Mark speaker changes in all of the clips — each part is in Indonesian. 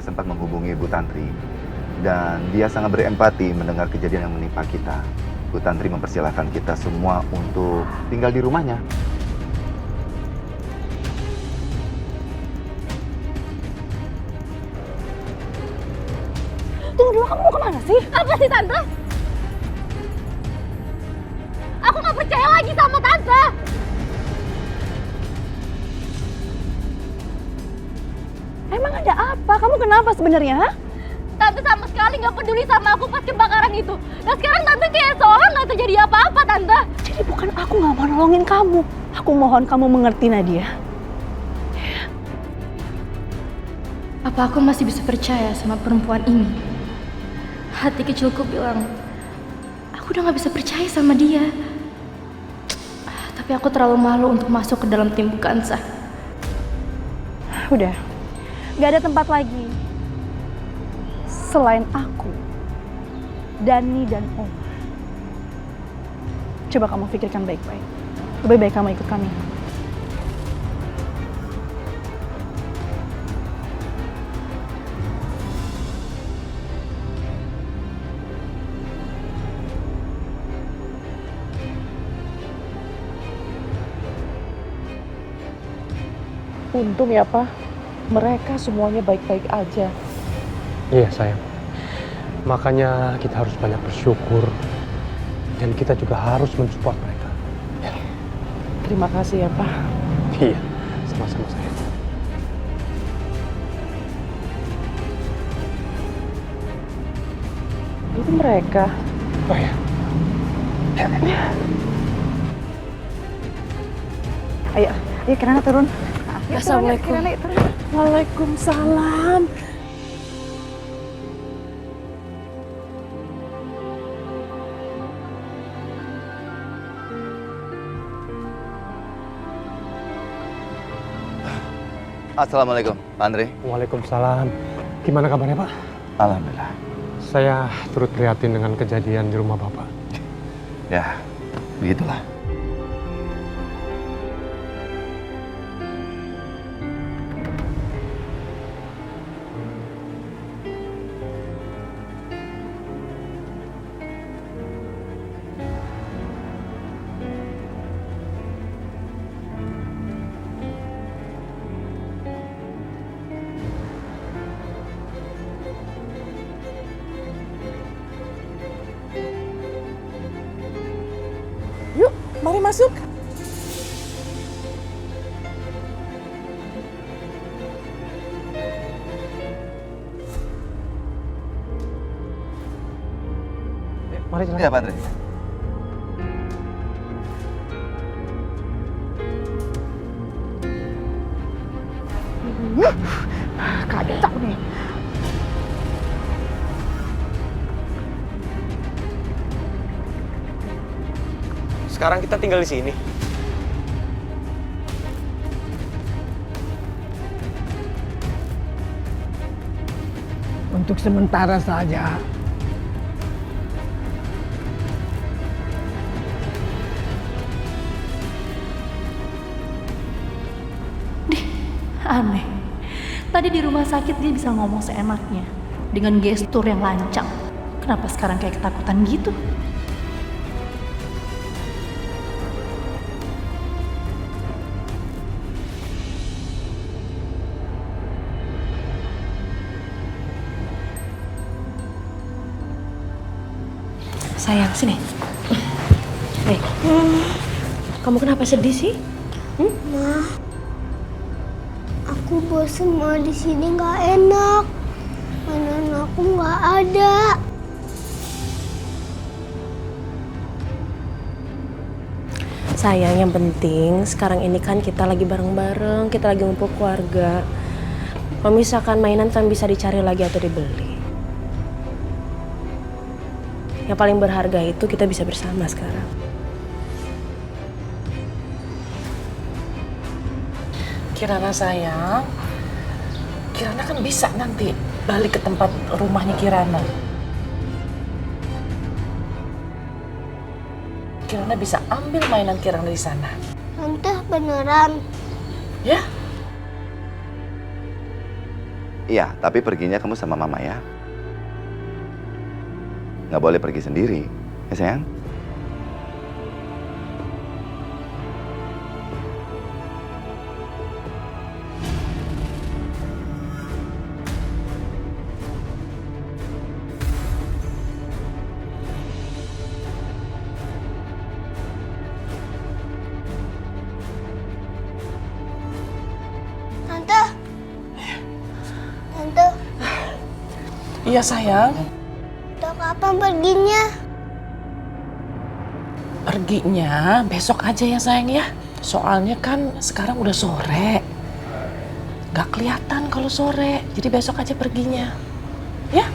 Speaker 1: sempat menghubungi Bu Tantri. Dan dia sangat berempati mendengar kejadian yang menimpa kita. Bu Tantri mempersilahkan kita semua untuk tinggal di rumahnya.
Speaker 2: Tunggu dulu, kamu mau kemana sih?
Speaker 3: Apa sih Tante? Aku gak percaya lagi sama Tante.
Speaker 2: Emang ada apa? Kamu kenapa sebenarnya? Ha?
Speaker 3: Tante sama sekali gak peduli sama aku pas kebakaran itu. Dan sekarang Tante kayak seolah gak terjadi apa-apa, Tante.
Speaker 2: Jadi bukan aku nggak mau nolongin kamu. Aku mohon kamu mengerti, Nadia.
Speaker 3: Apa aku masih bisa percaya sama perempuan ini? Hati kecilku bilang, aku udah gak bisa percaya sama dia. Tapi aku terlalu malu untuk masuk ke dalam tim Bukansah.
Speaker 2: Udah, nggak ada tempat lagi selain aku, Dani dan Omar. Coba kamu pikirkan baik-baik. Lebih baik kamu ikut kami.
Speaker 4: Untung ya Pak, mereka semuanya baik-baik aja.
Speaker 5: Iya sayang, makanya kita harus banyak bersyukur dan kita juga harus mensupport mereka. Ya.
Speaker 4: Terima kasih ya Pak.
Speaker 5: Iya, sama-sama sayang.
Speaker 4: Itu mereka.
Speaker 5: Oh ya.
Speaker 2: Ayo, Kirana turun.
Speaker 3: Assalamualaikum.
Speaker 2: Kirana, turun.
Speaker 4: Waalaikumsalam.
Speaker 1: Assalamualaikum, Pak Andre.
Speaker 5: Waalaikumsalam. Gimana kabarnya Pak?
Speaker 1: Alhamdulillah.
Speaker 5: Saya turut prihatin dengan kejadian di rumah Bapak.
Speaker 1: Ya, begitulah.
Speaker 4: Yuk, mari masuk.
Speaker 5: Mari silakan.
Speaker 1: Ya, Pak Andre.
Speaker 2: Kacau nih.
Speaker 5: Sekarang kita tinggal di sini.
Speaker 6: Untuk sementara saja.
Speaker 3: Aneh. Tadi di rumah sakit dia bisa ngomong seenaknya. Dengan gestur yang lancang. Kenapa sekarang kayak ketakutan gitu? Sayang, sini. Kamu kenapa sedih sih?
Speaker 7: Ma, aku bosan mau di sini nggak enak. Mainan aku nggak ada.
Speaker 8: Sayang, yang penting sekarang ini kan kita lagi bareng-bareng, kita lagi ngumpul keluarga. Kalau misalkan mainan kan bisa dicari lagi atau dibeli. Yang paling berharga itu kita bisa bersama sekarang.
Speaker 4: Kirana sayang, Kirana kan bisa nanti balik ke tempat rumahnya Kirana. Kirana bisa ambil mainan Kirana di sana.
Speaker 7: Tante beneran.
Speaker 4: Ya?
Speaker 1: Iya, tapi perginya kamu sama mama ya. Nggak boleh pergi sendiri, ya sayang?
Speaker 7: Tante. Tante,
Speaker 4: Iya sayang,
Speaker 7: tante kapan perginya?
Speaker 4: perginya besok aja ya sayang ya. Soalnya kan sekarang udah sore. Gak kelihatan kalau sore, jadi besok aja perginya. Ya?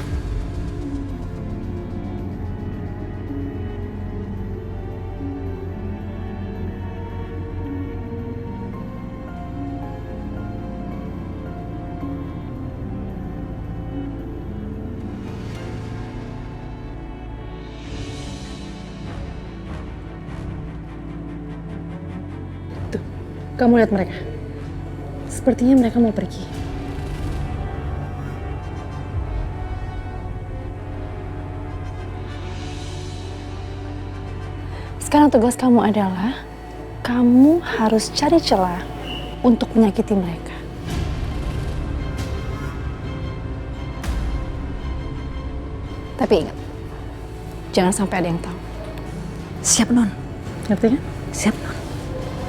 Speaker 8: Kamu lihat mereka. Sepertinya mereka mau pergi.
Speaker 2: Sekarang tugas kamu adalah kamu harus cari celah untuk menyakiti mereka. Tapi ingat, jangan sampai ada yang tahu. Siap, Non? Ngerti kan? Siap, Non.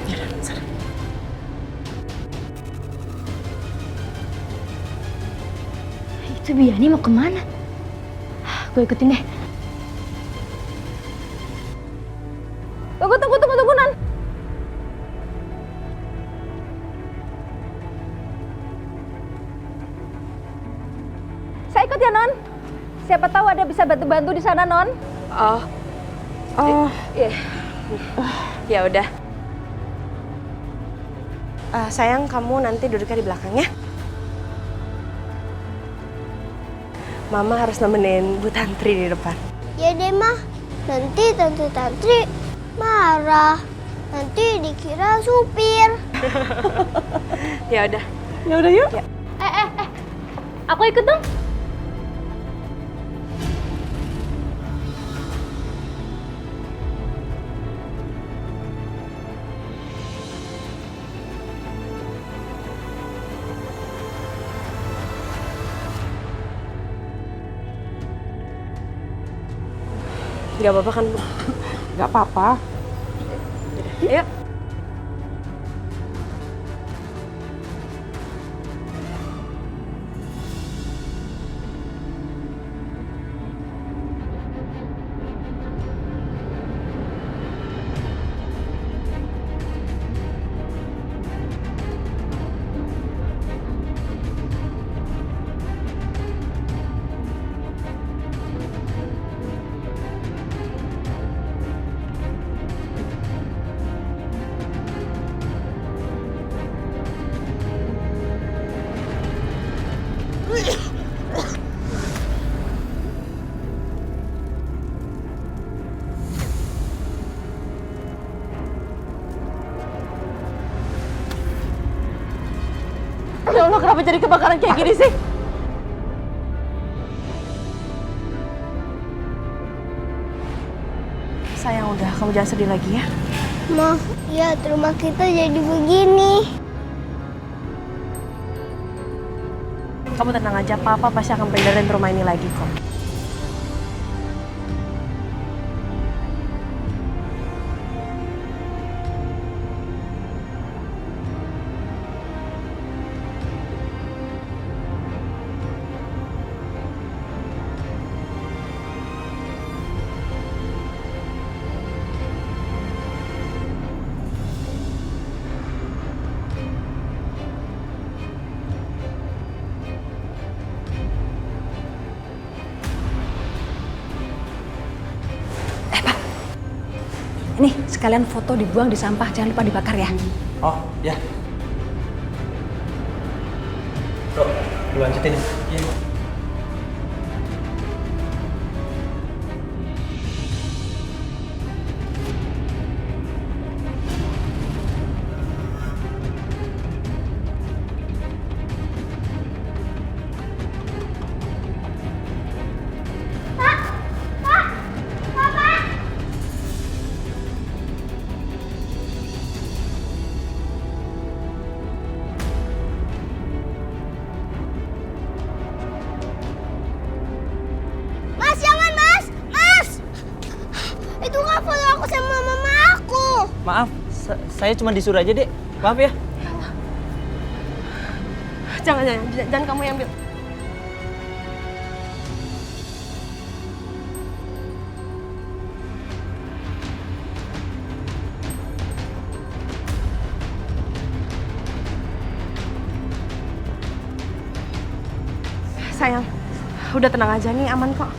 Speaker 2: Yaudah, sana.
Speaker 3: Itu Biani mau kemana? Gue ikutin deh.
Speaker 2: Tunggu, Non. Saya ikut ya, Non. Siapa tahu ada bisa bantu-bantu di sana, Non.
Speaker 8: Ya udah. Sayang, kamu nanti duduknya di belakang ya. Mama harus nemenin Bu Tantri di depan.
Speaker 7: Ya deh, Mah. Nanti Tante Tantri marah. Nanti dikira supir.
Speaker 8: Ya udah.
Speaker 2: Ya udah yuk.
Speaker 3: Aku ikut dong.
Speaker 8: Gak apa-apa kan, Bu?
Speaker 4: Gak apa-apa.
Speaker 8: Ayo.
Speaker 2: Ya Allah, kenapa jadi kebakaran kayak gini sih?
Speaker 8: Sayang, udah. Kamu jangan sedih lagi ya.
Speaker 7: Mah, lihat rumah kita jadi begini.
Speaker 8: Kamu tenang aja, Papa pasti akan benerin rumah ini lagi kok.
Speaker 2: Nih, sekalian foto dibuang di sampah, jangan lupa dibakar ya.
Speaker 5: Oh, ya. Bro, dilanjutin ya. Iya.
Speaker 9: Maaf, saya cuma disuruh aja, Dek. Maaf ya.
Speaker 8: Jangan kamu yang ambil. Sayang, udah tenang aja nih, aman kok.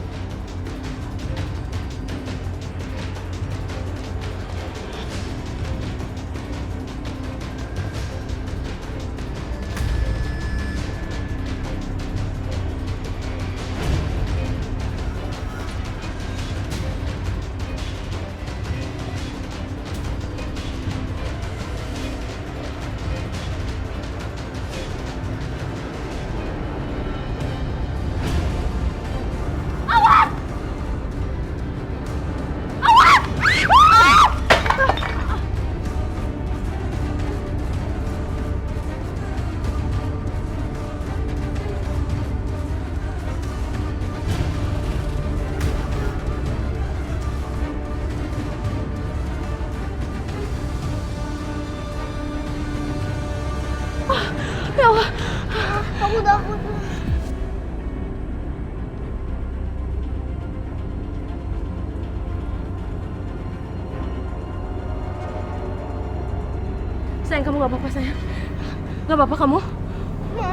Speaker 8: Ya Allah,
Speaker 7: Aku takut.
Speaker 8: sayang kamu nggak apa-apa sayang. Nggak apa-apa kamu?
Speaker 7: Ma,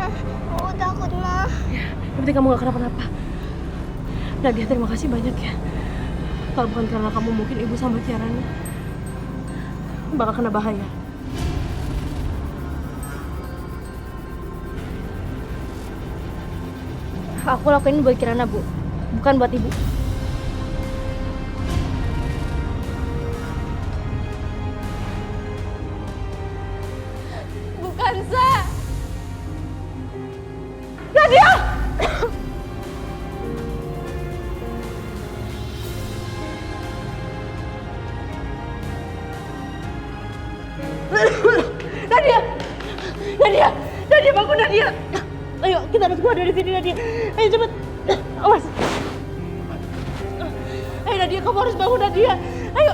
Speaker 7: aku takut, Ma.
Speaker 8: Yang penting kamu nggak kenapa-napa. Nadia, terima kasih banyak ya. Kalau bukan karena kamu, mungkin ibu sama Tiara bakal kena bahaya.
Speaker 3: Aku lakuin buat Kirana, Bu. Bukan buat Ibu.
Speaker 8: Bukan, Sa. Nadia! Nadia! Nadia! Nadia, bangun Nadia! Ayo, kita harus keluar dari sini, Nadia. Ayo cepet. Awas. Ayo Nadia, kamu harus bangun Nadia. Ayo.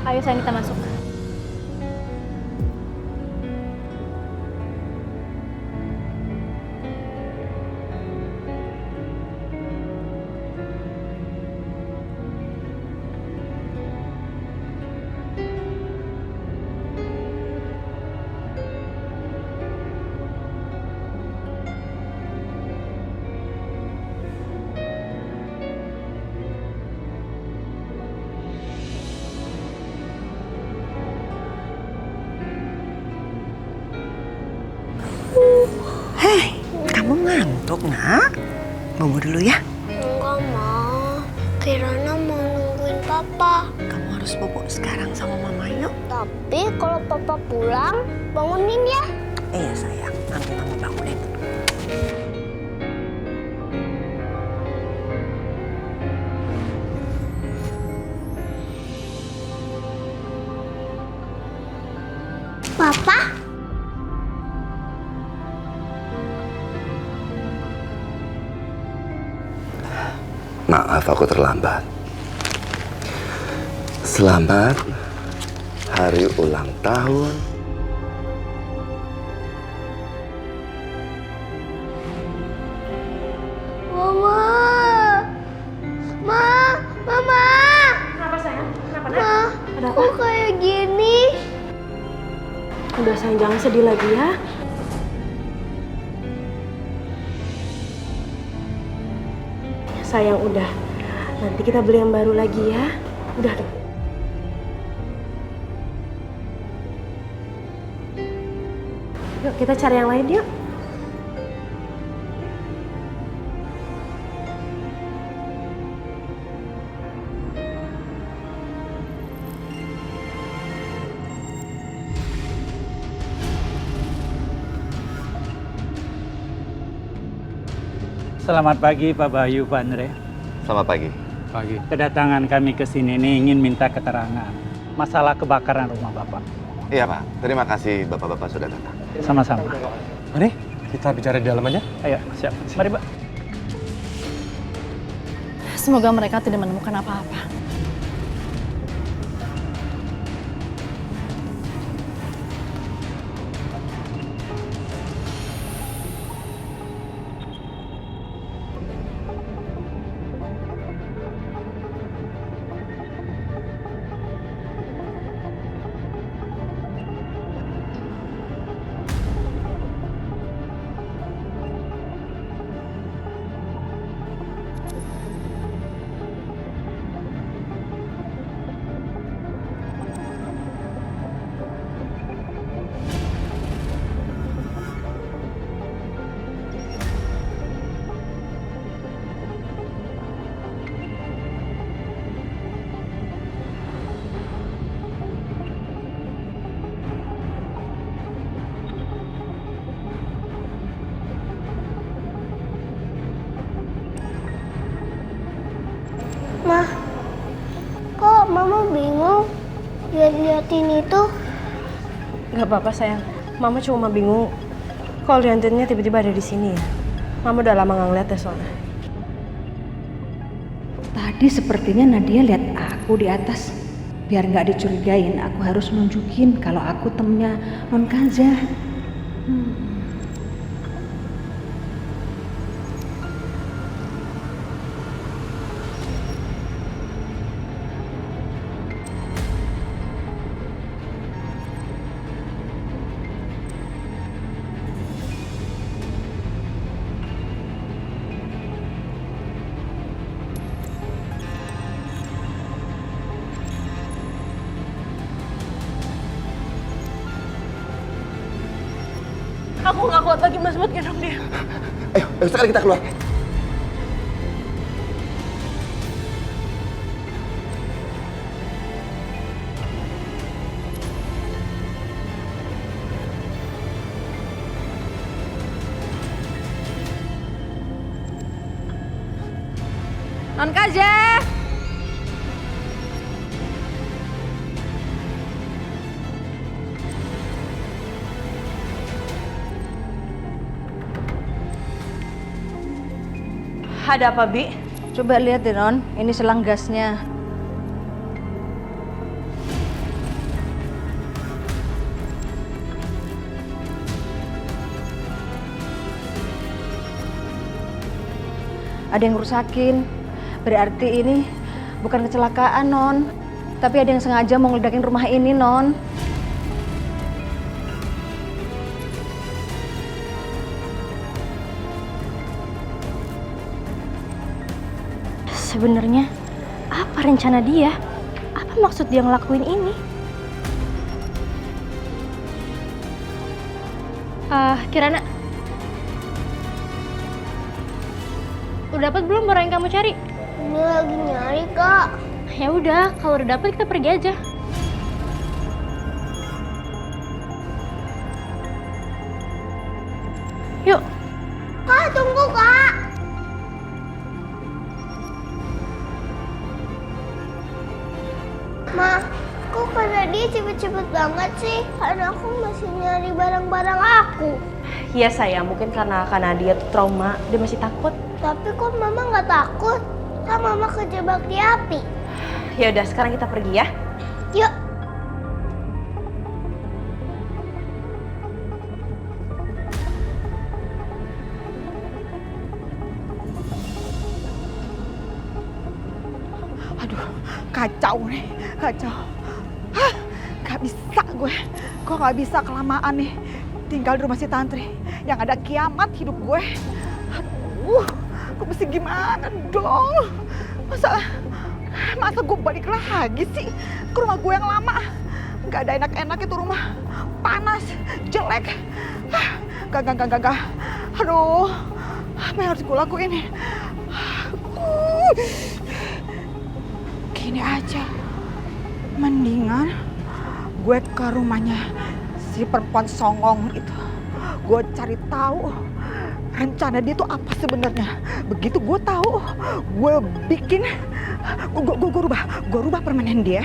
Speaker 3: Ayo sayang, kita masuk.
Speaker 10: Hei, kamu ngantuk, Nak? Bobo dulu ya.
Speaker 7: Enggak, Ma. Kirana mau nungguin Papa.
Speaker 10: Kamu harus bobo sekarang sama Mama yuk.
Speaker 7: Tapi kalau Papa pulang, bangunin ya.
Speaker 10: Iya sayang, nanti Mama bangunin.
Speaker 7: Papa?
Speaker 1: Maaf aku terlambat. Selamat hari ulang tahun.
Speaker 7: Mama. Mama.
Speaker 8: Kenapa sayang? Kenapa, Nak?
Speaker 7: Ma,
Speaker 8: Ada apa?
Speaker 7: kok kayak gini?
Speaker 8: Udah sayang, jangan sedih lagi ya. Sayang, udah. Nanti kita beli yang baru lagi ya. Udah dong. Yuk, kita cari yang lain yuk.
Speaker 11: Selamat pagi Pak Bayu, Pak Andre.
Speaker 1: Selamat pagi.
Speaker 5: Pagi.
Speaker 11: Kedatangan kami ke sini ini ingin minta keterangan masalah kebakaran rumah Bapak.
Speaker 1: Iya Pak, terima kasih Bapak-Bapak sudah datang.
Speaker 11: Sama-sama.
Speaker 5: Mari, kita bicara di dalam aja.
Speaker 11: Ayo, siap. Mari Pak.
Speaker 2: Semoga mereka tidak menemukan apa-apa.
Speaker 7: Mah, kok Mama bingung lihat-liatin itu?
Speaker 8: Gak apa-apa sayang. Mama cuma bingung kalau liatinnya tiba-tiba ada di sini ya. Mama udah lama nggak ngeliat ya soalnya.
Speaker 12: Tadi sepertinya Nadia lihat aku di atas. Biar nggak dicurigain, aku harus nunjukin kalau aku temennya Non Kanza.
Speaker 8: Aku nggak kuat lagi Mas buat gendong dia.
Speaker 1: Ayo sekarang kita keluar.
Speaker 2: Non Kanza!
Speaker 8: Ada apa, Bi?
Speaker 12: Coba lihat deh Non, ini selang gasnya. Ada yang rusakin. Berarti ini bukan kecelakaan Non, tapi ada yang sengaja mau ngeledakin rumah ini Non.
Speaker 3: Sebenarnya apa rencana dia? Apa maksud dia ngelakuin ini? Kirana, udah dapat belum barang yang kamu cari?
Speaker 7: Ini lagi nyari, Kak.
Speaker 3: Ya udah, kalau udah dapat kita pergi aja. Yuk.
Speaker 7: Kak, tunggu, Kak. Ma, kok karena dia cepet-cepet banget sih? Karena aku masih nyari barang-barang aku.
Speaker 8: Iya sayang, mungkin karena dia tuh trauma, dia masih takut.
Speaker 7: Tapi kok Mama nggak takut? Kan Mama kejebak di api.
Speaker 8: Ya udah, sekarang kita pergi ya.
Speaker 7: Yuk.
Speaker 6: Aduh, kacau nih, kacau. Hah, gak bisa gue. Gue gak bisa kelamaan nih tinggal di rumah si Tantri. Yang ada kiamat hidup gue. Aduh, gue mesti gimana dong? Masa gue balik lagi sih ke rumah gue yang lama? Gak ada enak-enak itu rumah. Panas, jelek. Gak. Aduh, apa yang harus gue lakuin nih? Gini aja, mendingan gue ke rumahnya si perempuan songong itu. Gue cari tahu rencana dia itu apa sebenarnya. Begitu gue tahu, gue bikin, gue rubah permainan dia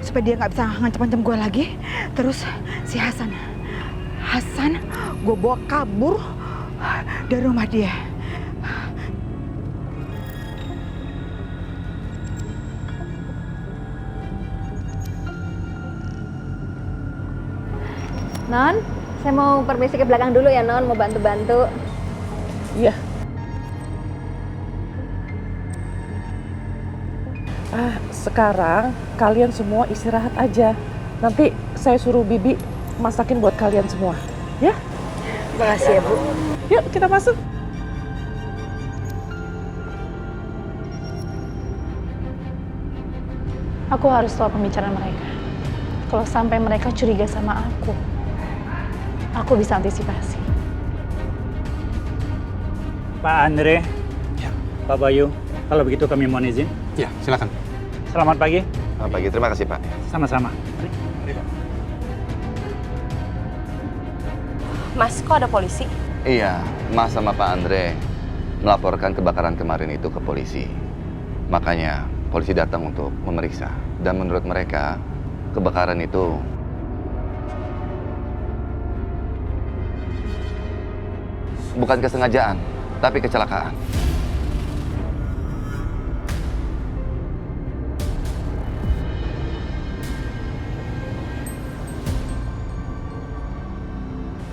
Speaker 6: supaya dia nggak bisa ngancam-ngancam gue lagi. Terus si Hasan, gue bawa kabur dari rumah dia.
Speaker 12: Non, saya mau permisi ke belakang dulu ya Non, mau bantu-bantu.
Speaker 4: Iya. Sekarang kalian semua istirahat aja. Nanti saya suruh Bibi masakin buat kalian semua. Ya?
Speaker 8: Makasih ya, Bu.
Speaker 4: Yuk, kita masuk.
Speaker 2: Aku harus tahu pembicaraan mereka. Kalau sampai mereka curiga sama aku bisa antisipasi.
Speaker 11: Pak Andre, Pak Bayu, kalau begitu kami mohon izin.
Speaker 5: Ya, silakan.
Speaker 11: Selamat pagi.
Speaker 1: Selamat pagi, terima kasih Pak.
Speaker 11: Sama-sama.
Speaker 8: Mas, kok ada polisi?
Speaker 1: Iya, Mas sama Pak Andre melaporkan kebakaran kemarin itu ke polisi. Makanya polisi datang untuk memeriksa. Dan menurut mereka, kebakaran itu bukan kesengajaan, tapi kecelakaan.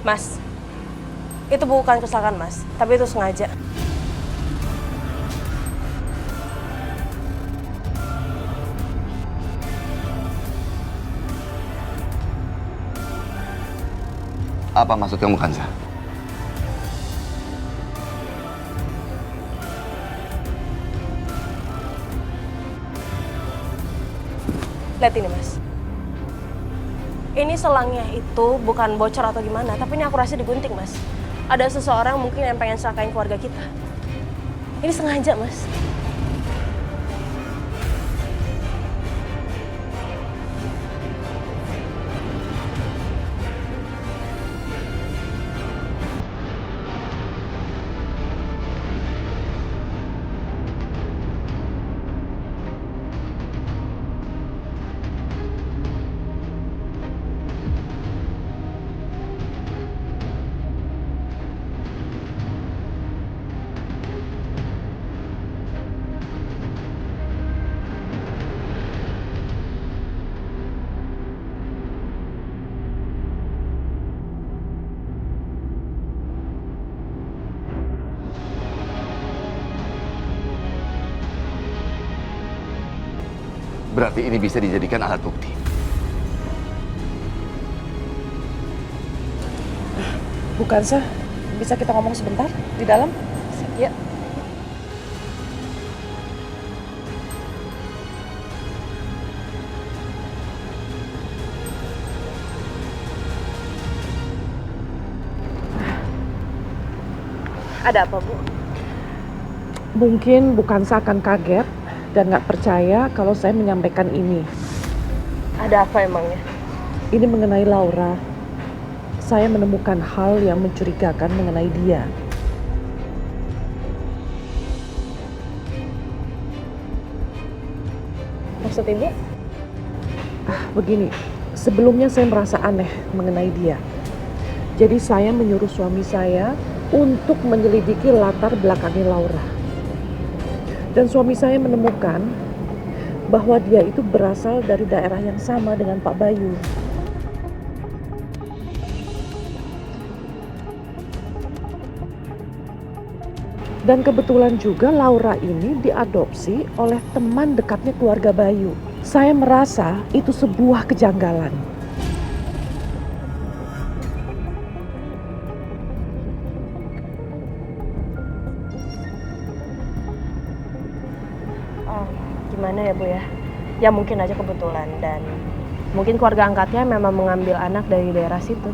Speaker 8: Mas, itu bukan kecelakaan, Mas. Tapi itu sengaja.
Speaker 1: Apa maksud kamu, Kansa?
Speaker 8: Lihat ini, Mas. Ini selangnya itu bukan bocor atau gimana, tapi ini aku rasa digunting, Mas. Ada seseorang mungkin yang pengen celakain keluarga kita. Ini sengaja, Mas.
Speaker 1: Berarti ini bisa dijadikan alat bukti.
Speaker 4: Bukan, Sah. Bisa kita ngomong sebentar di dalam? Ya.
Speaker 8: Ada apa, Bu?
Speaker 4: Mungkin bukan Sah akan kaget dan nggak percaya kalau saya menyampaikan ini.
Speaker 8: Ada apa emangnya?
Speaker 4: Ini mengenai Laura. Saya menemukan hal yang mencurigakan mengenai dia.
Speaker 8: Maksud Ibu?
Speaker 4: Begini, sebelumnya saya merasa aneh mengenai dia. Jadi saya menyuruh suami saya untuk menyelidiki latar belakangnya Laura. Dan suami saya menemukan bahwa dia itu berasal dari daerah yang sama dengan Pak Bayu. Dan kebetulan juga Laura ini diadopsi oleh teman dekatnya keluarga Bayu. Saya merasa itu sebuah kejanggalan.
Speaker 8: Gimana ya, Bu ya? Ya mungkin aja kebetulan dan mungkin keluarga angkatnya memang mengambil anak dari daerah situ.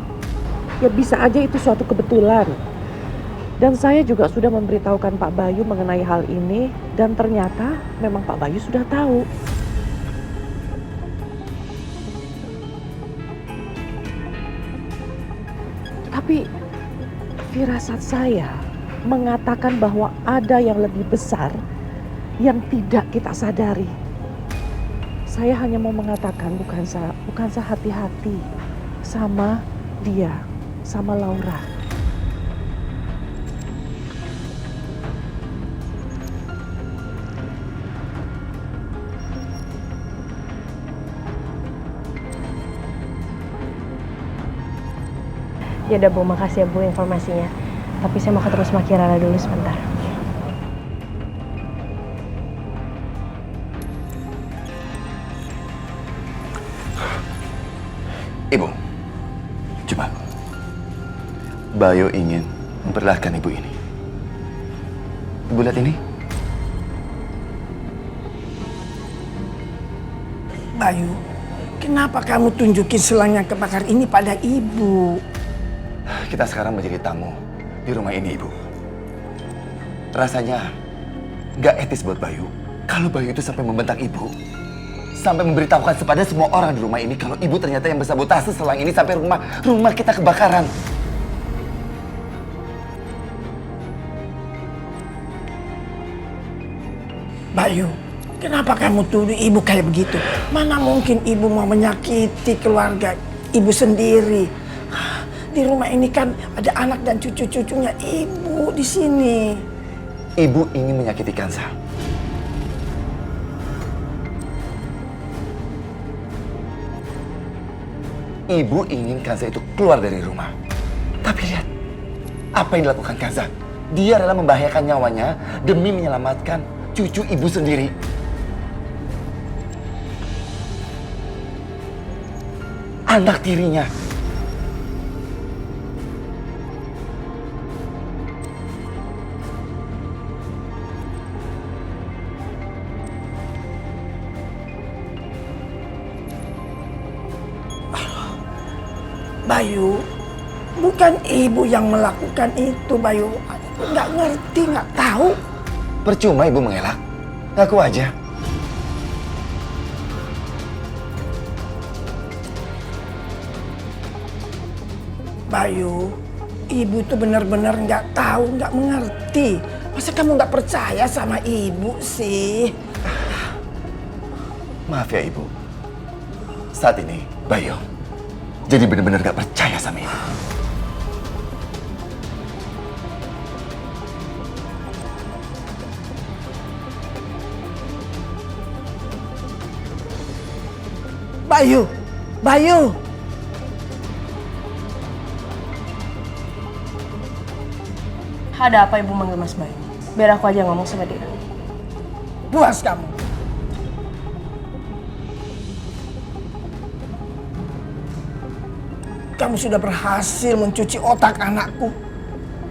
Speaker 4: Ya bisa aja itu suatu kebetulan. Dan saya juga sudah memberitahukan Pak Bayu mengenai hal ini dan ternyata memang Pak Bayu sudah tahu. Tapi firasat saya mengatakan bahwa ada yang lebih besar yang tidak kita sadari. Saya hanya mau mengatakan bukan hati-hati sama dia, sama Laura.
Speaker 3: Ya udah Bu, makasih ya Bu informasinya. Tapi saya mau ketemu sama Kirana dulu sebentar.
Speaker 1: Ibu, coba. Bayu ingin memperlihatkan ibu ini. Ibu lihat ini.
Speaker 10: Bayu, kenapa kamu tunjukin selang yang kebakar ini pada ibu?
Speaker 1: Kita sekarang menjadi tamu di rumah ini, Ibu. Rasanya nggak etis buat Bayu kalau Bayu itu sampai membentak ibu. Sampai memberitahukan kepada semua orang di rumah ini kalau ibu ternyata yang bersabotase selang ini sampai rumah kita kebakaran.
Speaker 10: Bayu, kenapa kamu tuduh ibu kayak begitu? Mana mungkin ibu mau menyakiti keluarga ibu sendiri? Di rumah ini kan ada anak dan cucu-cucunya ibu di sini.
Speaker 1: Ibu ingin menyakiti Kansa. Ibu ingin Kansa itu keluar dari rumah. Tapi lihat, apa yang dilakukan Kansa? Dia adalah membahayakan nyawanya demi menyelamatkan cucu ibu sendiri. Anak tirinya.
Speaker 10: Bayu, bukan ibu yang melakukan itu, Bayu. Nggak ngerti, nggak tahu.
Speaker 1: Percuma ibu mengelak. Ngaku aja.
Speaker 10: Bayu, ibu tuh benar-benar nggak tahu, nggak mengerti. Masa kamu nggak percaya sama ibu sih?
Speaker 1: Maaf ya ibu. Saat ini, Bayu jadi benar-benar gak percaya sama ibu.
Speaker 10: Bayu, Bayu.
Speaker 8: Ada apa ibu manggil Mas Bayu? Biar aku aja ngomong sama dia.
Speaker 10: Puas kamu. Kamu sudah berhasil mencuci otak anakku.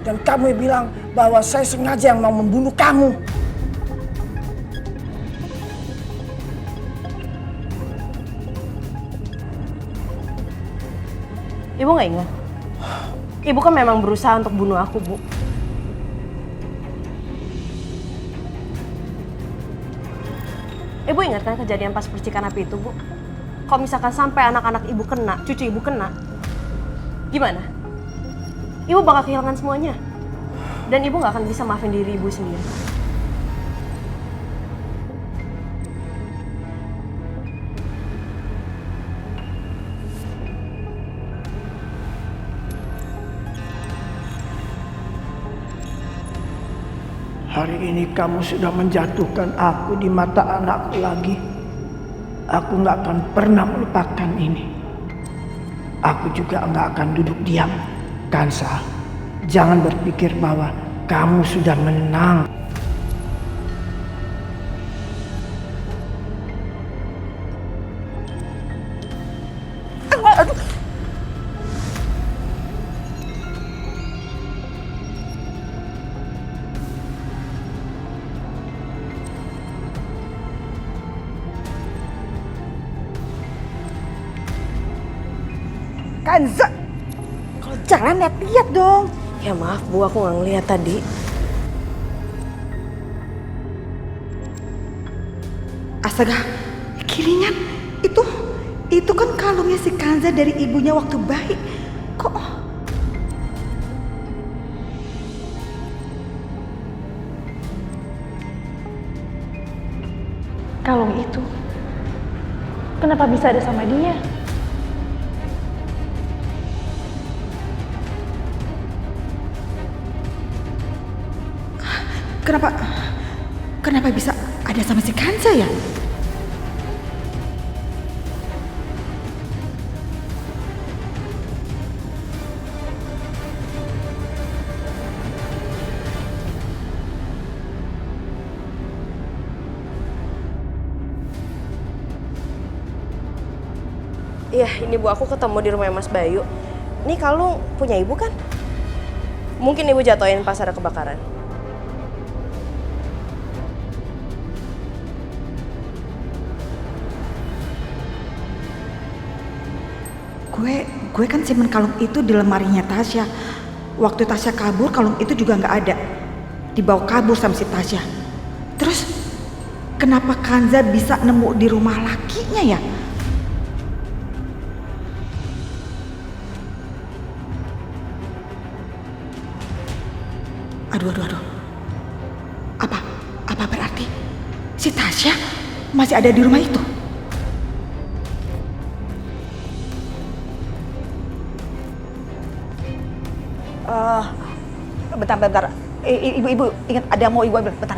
Speaker 10: Dan kamu bilang bahwa saya sengaja yang mau membunuh kamu.
Speaker 8: Ibu nggak ingat? Ibu kan memang berusaha untuk bunuh aku, Bu. Ibu ingat kan kejadian pas percikan api itu, Bu? Kalau misalkan sampai anak-anak ibu kena, cucu ibu kena, gimana? Ibu bakal kehilangan semuanya. Dan ibu nggak akan bisa maafin diri ibu sendiri.
Speaker 10: Hari ini kamu sudah menjatuhkan aku di mata anakku lagi. Aku nggak akan pernah melupakan ini. Aku juga nggak akan duduk diam. Kansa, jangan berpikir bahwa kamu sudah menang.
Speaker 6: Kanza, kalau jalan lihat-lihat dong.
Speaker 8: Ya maaf Bu, aku nggak ngeliat tadi.
Speaker 6: Astaga, kiringan. Itu kan kalungnya si Kanza dari ibunya waktu bayi. Kok
Speaker 3: Kalung itu, kenapa bisa ada sama dia?
Speaker 6: Kenapa bisa ada sama si Kanza ya?
Speaker 8: Iya, ini Bu, aku ketemu di rumah Mas Bayu. Ini kalung punya Ibu kan? Mungkin Ibu jatuhin pas ada kebakaran.
Speaker 6: Gue kan simpen kalung itu di lemarinya Tasya. Waktu Tasya kabur, kalung itu juga nggak ada. Dibawa kabur sama si Tasya. Terus kenapa Kanza bisa nemu di rumah lakinya ya? Aduh. Apa berarti si Tasya masih ada di rumah itu? Bentar. Ibu ingat ada mau ibu ambil. Bentar.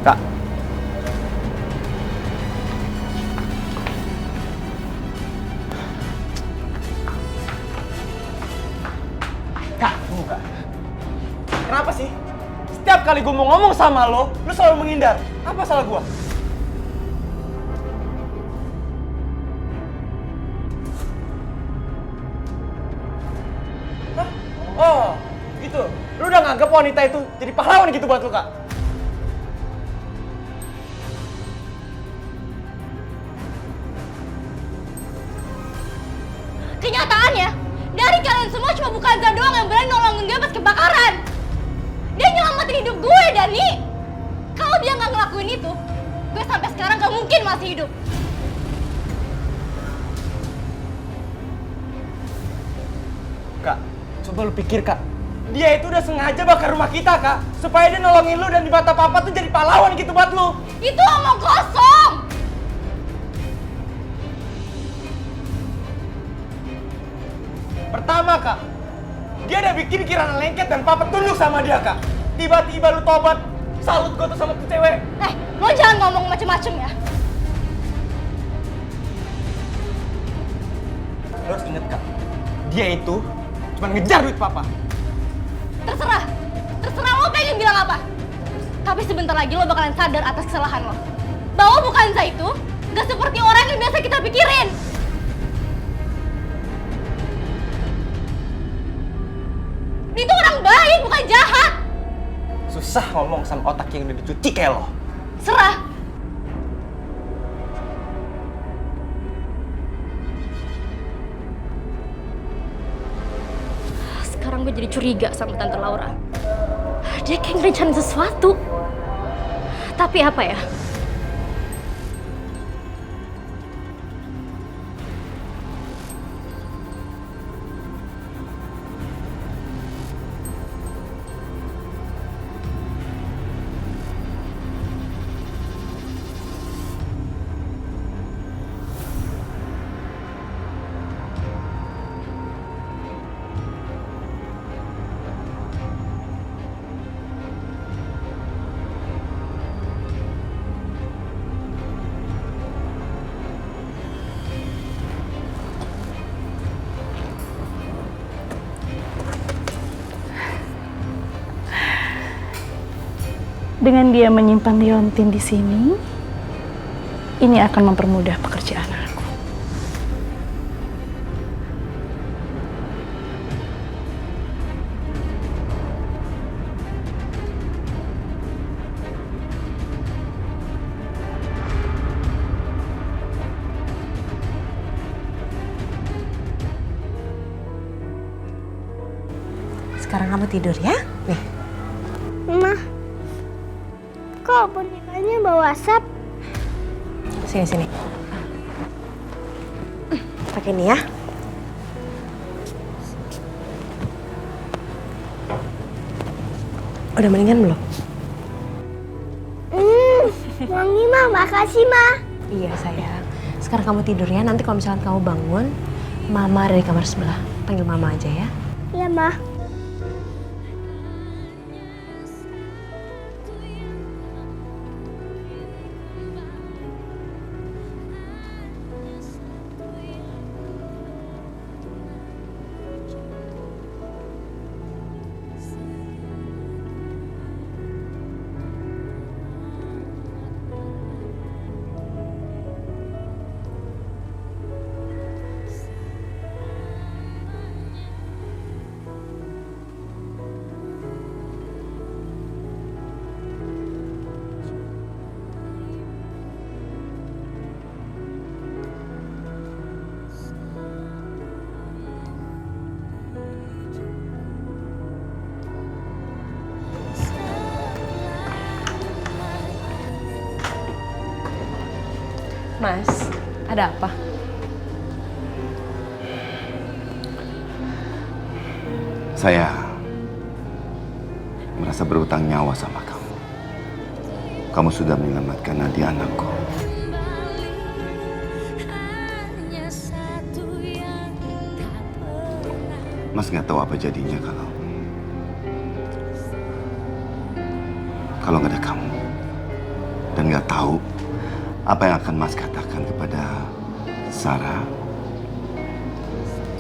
Speaker 5: Kak.
Speaker 9: Kak, tunggu Kak. Kenapa sih? Setiap kali gue mau ngomong sama lo selalu menghindar. Apa salah gue? Hah? Oh, gitu. Lu udah nganggap wanita itu jadi pahlawan gitu buat lu, Kak?
Speaker 3: Kenyataannya, dari kalian semua cuma bukan Kanza doang yang berani nolongin gue pas kebakaran. Dia nyelamatin hidup gue, Dani. Kalau dia nggak ngelakuin itu, gue sampai sekarang gak mungkin masih hidup.
Speaker 9: Kak, coba lu pikir, Kak. Dia itu udah sengaja bakar rumah kita, Kak. Supaya dia nolongin lu dan di mata papa tuh jadi pahlawan gitu buat lu.
Speaker 3: Itu omong kosong.
Speaker 9: Pertama, Kak, dia udah bikin Kirana lengket dan papa tunduk sama dia, Kak. Tiba-tiba lu tobat, salut gue tuh sama tuh cewek.
Speaker 3: Lo jangan ngomong macem-macem ya.
Speaker 9: Lo harus inget, Kak, dia itu cuma ngejar duit papa.
Speaker 3: Terserah lo pengen bilang apa. Tapi sebentar lagi lo bakalan sadar atas kesalahan lo. Bahwa bukan Kanza itu gak seperti orang yang biasa kita pikirin. Dia itu orang baik, bukan jahat.
Speaker 9: Susah ngomong sama otak yang udah dicuci kayak lo.
Speaker 3: Serah. Sekarang gue jadi curiga sama Tante Laura. Dia kayak ngerencanain sesuatu. Tapi apa ya?
Speaker 2: Dengan dia menyimpan liontin di sini, ini akan mempermudah pekerjaan aku.
Speaker 13: Sekarang kamu tidur ya? Nih.
Speaker 7: Mah, kok bonekanya bawa asap?
Speaker 13: Sini. Pakai ini ya. Udah mendingan belum?
Speaker 7: Wangi mah, makasih mah.
Speaker 13: Iya sayang. Sekarang kamu tidur ya. Nanti kalau misalkan kamu bangun, Mama ada di kamar sebelah. Panggil Mama aja ya.
Speaker 7: Iya, Ma.
Speaker 8: Mas, ada apa?
Speaker 1: Saya merasa berutang nyawa sama kamu. Kamu sudah menyelamatkan Nadia, anakku. Mas nggak tahu apa jadinya kalau nggak ada kamu, dan nggak tahu apa yang akan Mas katakan kepada Sarah,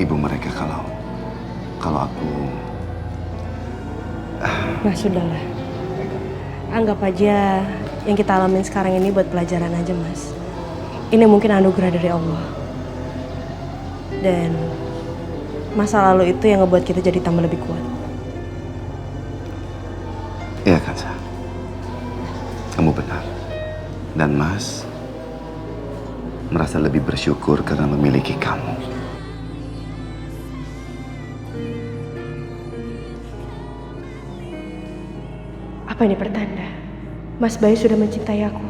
Speaker 1: ibu mereka kalau aku...
Speaker 13: Mas, sudahlah. Anggap aja yang kita alamin sekarang ini buat pelajaran aja, Mas. Ini mungkin anugerah dari Allah. Dan masa lalu itu yang ngebuat kita jadi tambah lebih kuat.
Speaker 1: Iya kan, Sa? Kamu benar. Dan Mas merasa lebih bersyukur karena memiliki kamu.
Speaker 13: Apa ini pertanda? Mas Bayu sudah mencintai aku.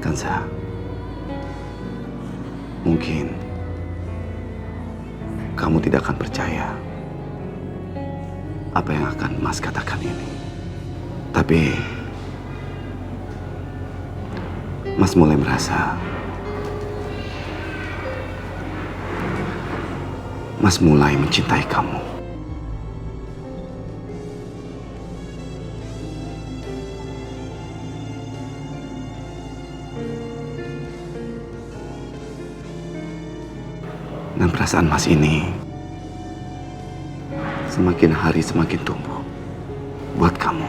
Speaker 1: Kansa, mungkin kamu tidak akan percaya apa yang akan Mas katakan ini. Tapi Mas mulai merasa Mas mulai mencintai kamu. Dan perasaan Mas ini semakin hari semakin tumbuh buat kamu.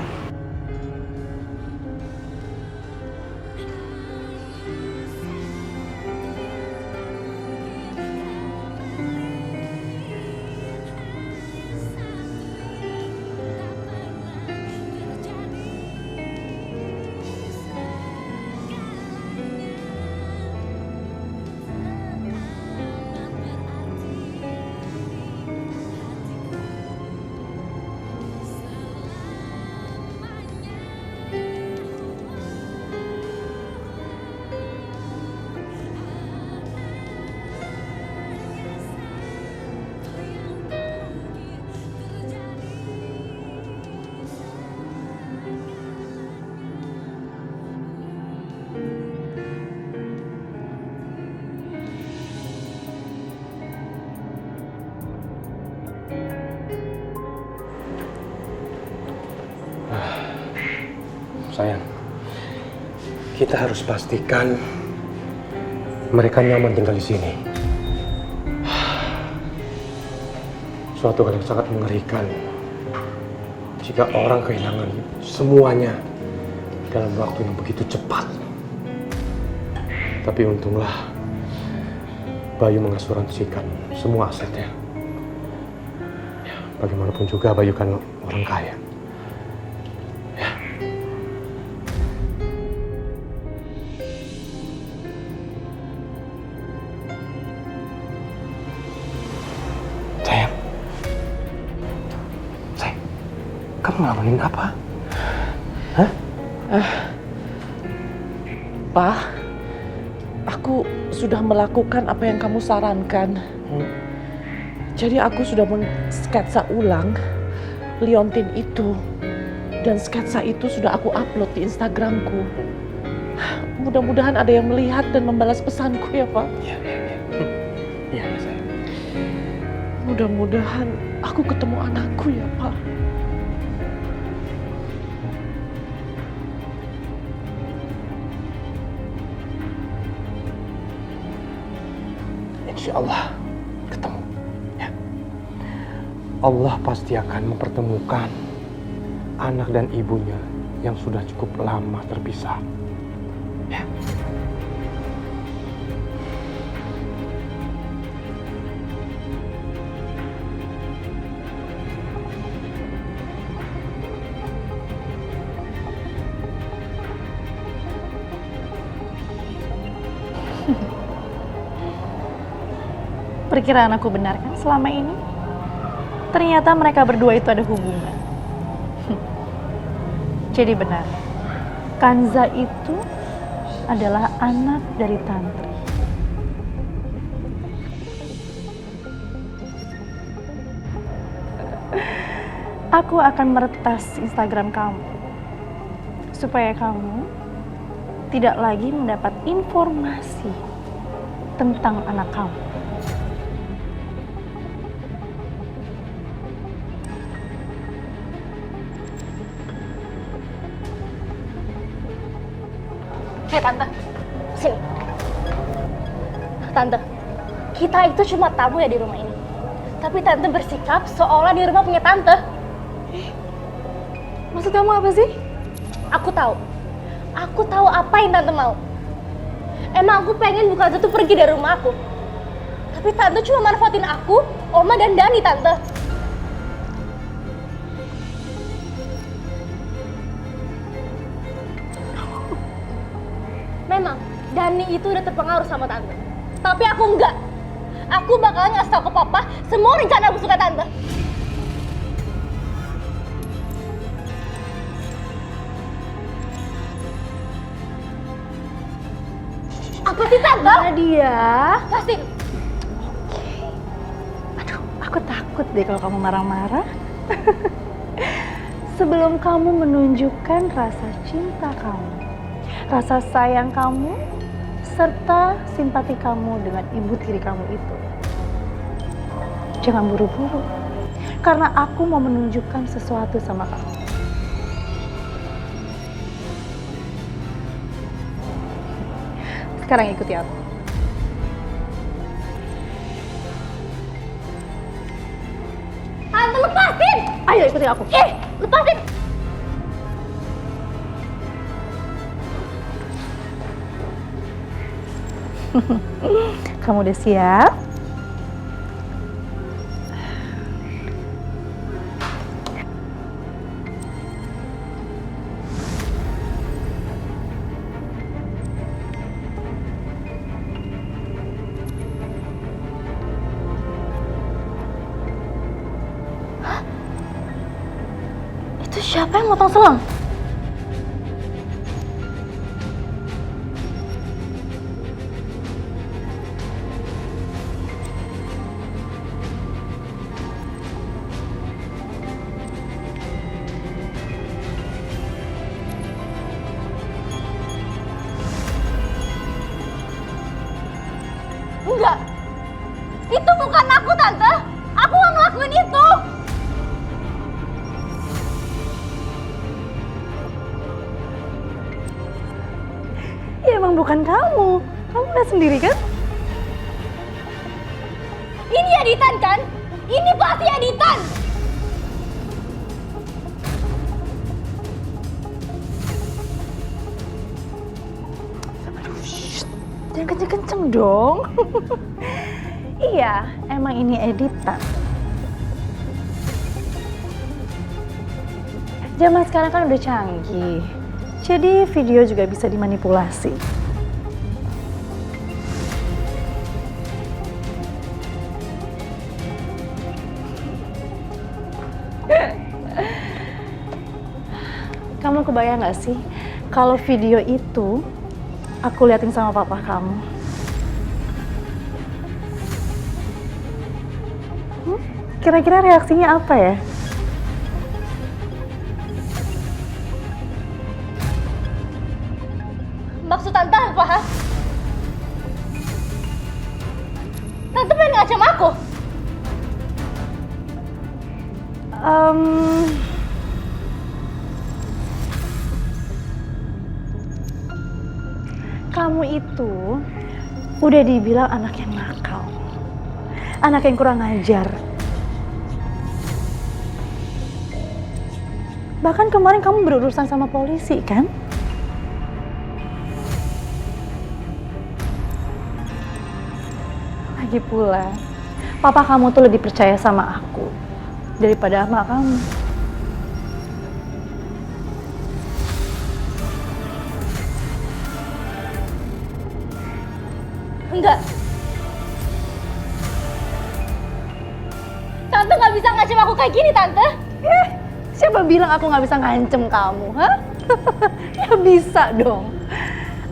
Speaker 5: Sayang, kita harus pastikan mereka nyaman tinggal di sini. Suatu hal yang sangat mengerikan jika orang kehilangan semuanya dalam waktu yang begitu cepat. Tapi untunglah Bayu mengasuransikan semua asetnya. Ya, bagaimanapun juga Bayu kan orang kaya. Kamu ngelamunin apa? Hah?
Speaker 4: Pak, aku sudah melakukan apa yang kamu sarankan. Jadi aku sudah mensketsa ulang liontin itu. Dan sketsa itu sudah aku upload di Instagramku. Mudah-mudahan ada yang melihat dan membalas pesanku ya, Pak.
Speaker 5: Iya, sayang.
Speaker 4: Mudah-mudahan aku ketemu anakku ya, Pak.
Speaker 5: Insya Allah ketemu. Ya. Allah pasti akan mempertemukan anak dan ibunya yang sudah cukup lama terpisah. Ya.
Speaker 2: Perkiraan aku benar kan selama ini? Ternyata mereka berdua itu ada hubungan. Jadi benar, Kanza itu adalah anak dari Tantri. Aku akan meretas Instagram kamu supaya kamu tidak lagi mendapat informasi tentang anak kamu.
Speaker 3: Hei Tante, sini. Tante, kita itu cuma tamu ya di rumah ini. Tapi Tante bersikap seolah di rumah punya Tante.
Speaker 2: Maksud kamu apa sih?
Speaker 3: Aku tahu. Aku tahu apa yang Tante mau. Emang aku pengen Bu Kanza tuh pergi dari rumah aku. Tapi Tante cuma manfaatin aku, Oma dan Dani, Tante. Memang, Dani itu udah terpengaruh sama Tante. Tapi aku enggak. Aku bakalan ngasih tau ke Papa semua rencana busuknya Tante. Apa sih Tante?
Speaker 2: Nadia.
Speaker 3: Pasti.
Speaker 2: Aduh, aku takut deh kalau kamu marah-marah. Sebelum kamu menunjukkan rasa cinta kamu, rasa sayang kamu, serta simpati kamu dengan ibu tiri kamu itu. Jangan buru-buru, karena aku mau menunjukkan sesuatu sama kamu. Sekarang ikuti aku.
Speaker 3: Tante, lepasin!
Speaker 2: Ayo ikuti aku.
Speaker 3: Lepasin!
Speaker 2: Kamu udah siap?
Speaker 3: Itu siapa yang motong selang? Enggak. Itu bukan aku, Tante. Aku nggak ngelakuin itu.
Speaker 2: Ya emang bukan kamu. Kamu lihat sendiri kan?
Speaker 3: Ini editan kan? Ini pasti editan.
Speaker 2: Jangan kenceng-kenceng dong. Iya, emang ini editan. Zaman sekarang kan udah canggih. Jadi video juga bisa dimanipulasi. Kamu kebayang gak sih Kalau video itu aku liatin sama papa kamu, kira-kira reaksinya apa ya?
Speaker 3: Maksud Tante apa? Tante pengen ngancam aku?
Speaker 2: Kamu itu udah dibilang anak yang nakal, anak yang kurang ajar. Bahkan kemarin kamu berurusan sama polisi, kan? Lagi pula, papa kamu tuh lebih percaya sama aku daripada emak kamu.
Speaker 3: Enggak. Tante nggak bisa ngancam aku kayak gini, Tante.
Speaker 2: Siapa bilang aku nggak bisa ngancem kamu, hah? Ya bisa dong.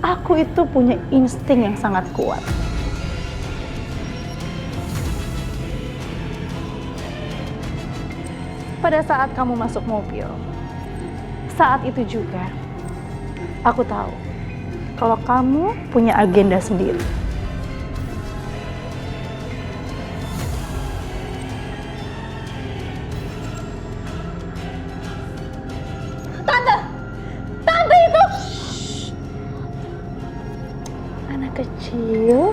Speaker 2: Aku itu punya insting yang sangat kuat. Pada saat kamu masuk mobil, saat itu juga aku tahu kalau kamu punya agenda sendiri.
Speaker 3: Tante itu
Speaker 2: Anak kecil,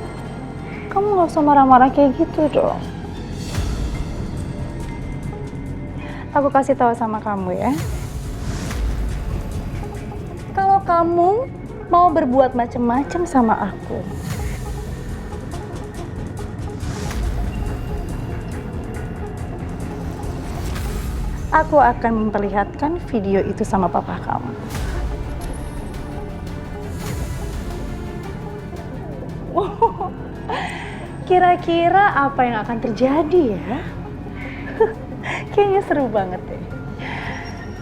Speaker 2: kamu nggak usah marah-marah kayak gitu dong. Aku kasih tahu sama kamu ya. Kalau kamu mau berbuat macam-macam sama aku akan memperlihatkan video itu sama papa kamu. Kira-kira apa yang akan terjadi ya? Kayaknya seru banget deh.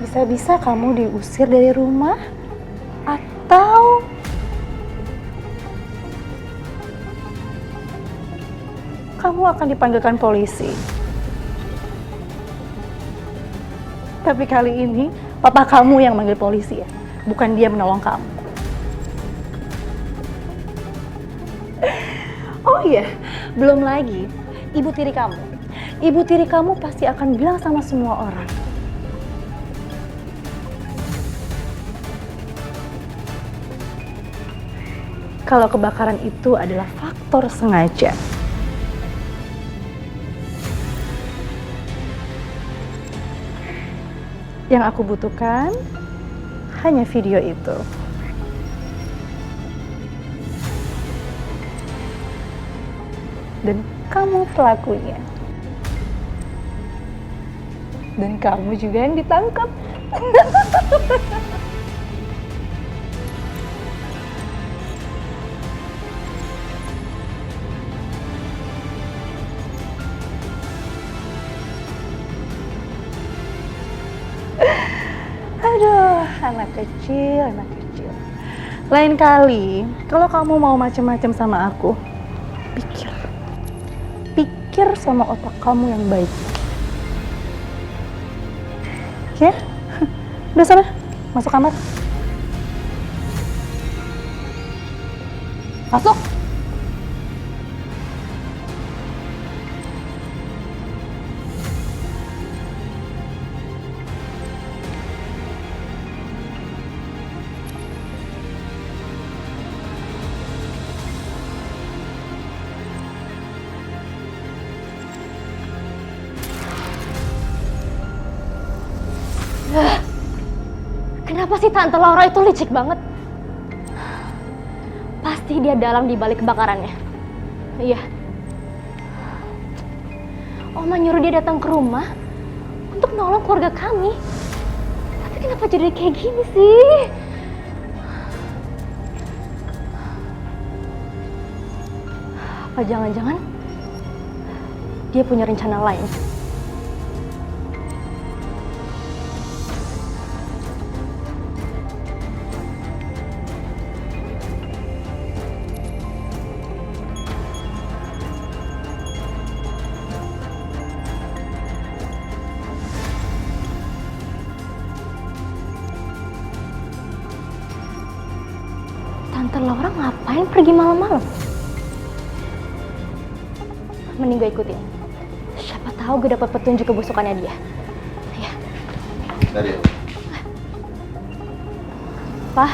Speaker 2: Bisa-bisa kamu diusir dari rumah atau kamu akan dipanggilkan polisi. Tapi kali ini papa kamu yang manggil polisi ya, bukan dia menolong kamu. Oh iya, belum lagi ibu tiri kamu. Ibu tiri kamu pasti akan bilang sama semua orang kalau kebakaran itu adalah faktor sengaja. Yang aku butuhkan hanya video itu. Dan kamu pelakunya. Dan kamu juga yang ditangkap. Aduh, anak kecil, anak kecil. Lain kali, kalau kamu mau macam-macam sama aku, pikir sama otak kamu yang baik. Ya, udah sana, masuk kamar. Masuk.
Speaker 3: Kenapa sih Tante Laura itu licik banget? Pasti dia dalang di balik kebakarannya. Iya. Oma nyuruh dia datang ke rumah untuk nolong keluarga kami. Tapi kenapa jadi kayak gini sih? Apa jangan-jangan dia punya rencana lain? Laura ngapain pergi malam-malam? Mending gue ikutin. Siapa tahu gue dapat petunjuk kebusukannya dia. Ya.
Speaker 1: Nadia.
Speaker 3: Pak.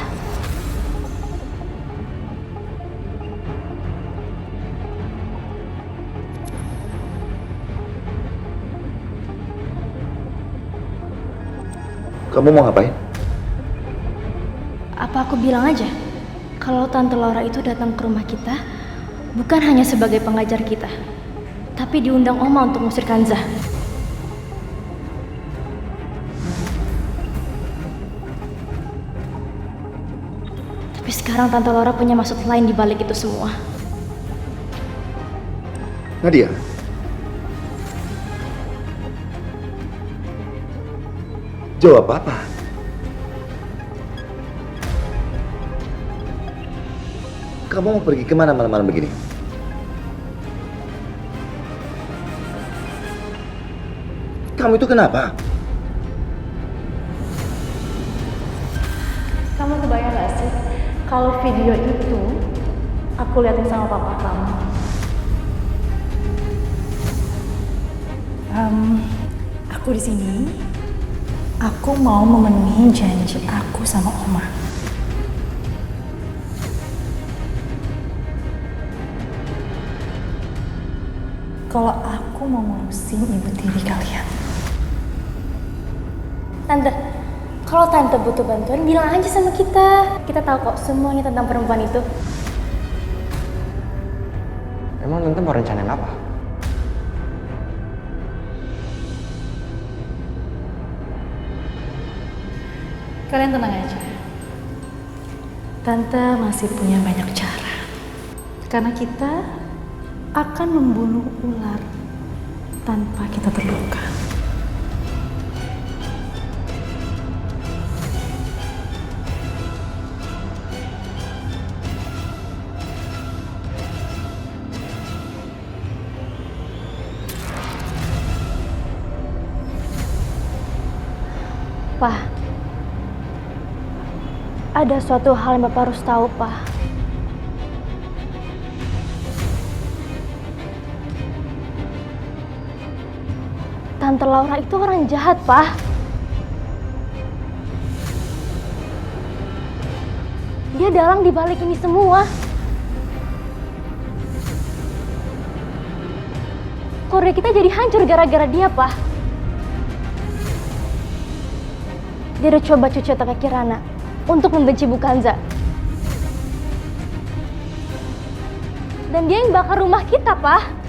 Speaker 1: Kamu mau ngapain?
Speaker 3: Apa aku bilang aja kalau Tante Laura itu datang ke rumah kita bukan hanya sebagai pengajar kita, tapi diundang Oma untuk ngusir Kanza. Tapi sekarang Tante Laura punya maksud lain di balik itu semua.
Speaker 1: Nadia. Jawab apa? Kamu mau pergi kemana malam-malam begini? Kamu itu kenapa?
Speaker 2: Kamu kebayang gak sih kalau video itu aku liatin sama papa kamu? Aku di sini. Aku mau memenuhi janji aku sama Oma. Kalau aku mau ngurusin ibu tiri kalian.
Speaker 3: Tante, kalau Tante butuh bantuan bilang aja sama kita. Kita tahu kok semuanya tentang perempuan itu.
Speaker 5: Emang Tante mau rencanain apa?
Speaker 2: Kalian tenang aja. Tante masih punya banyak cara. Karena kita akan membunuh ular tanpa kita terluka.
Speaker 3: Pak, ada suatu hal yang Bapak harus tahu, Pak. Tante Laura itu orang jahat, Pak. Dia dalang dibalik ini semua. Keluarga kita jadi hancur gara-gara dia, Pak. Dia udah coba cuci otak Kirana untuk membenci Bu Kanza. Dan dia yang bakar rumah kita, Pak.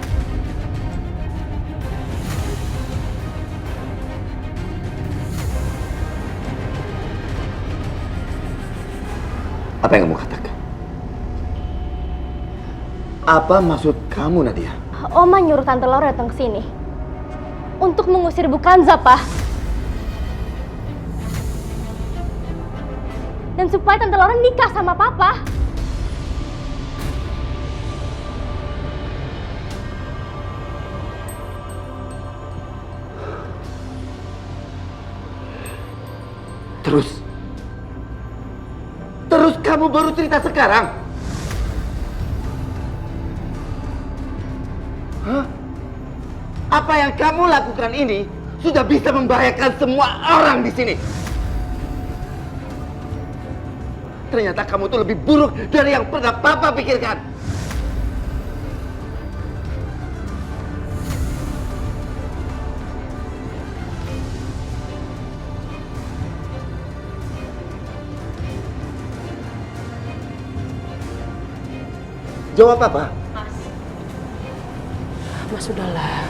Speaker 1: Apa yang kamu katakan? Apa maksud kamu, Nadia?
Speaker 3: Oma nyuruh Tante Laura datang ke sini untuk mengusir Bu Kanza, Pak. Dan supaya Tante Laura nikah sama Papa.
Speaker 1: Terus kamu baru cerita sekarang? Hah? Apa yang kamu lakukan ini sudah bisa membahayakan semua orang di sini. Ternyata kamu tuh lebih buruk dari yang pernah Papa pikirkan. Jawab apa?
Speaker 13: Mas, udahlah.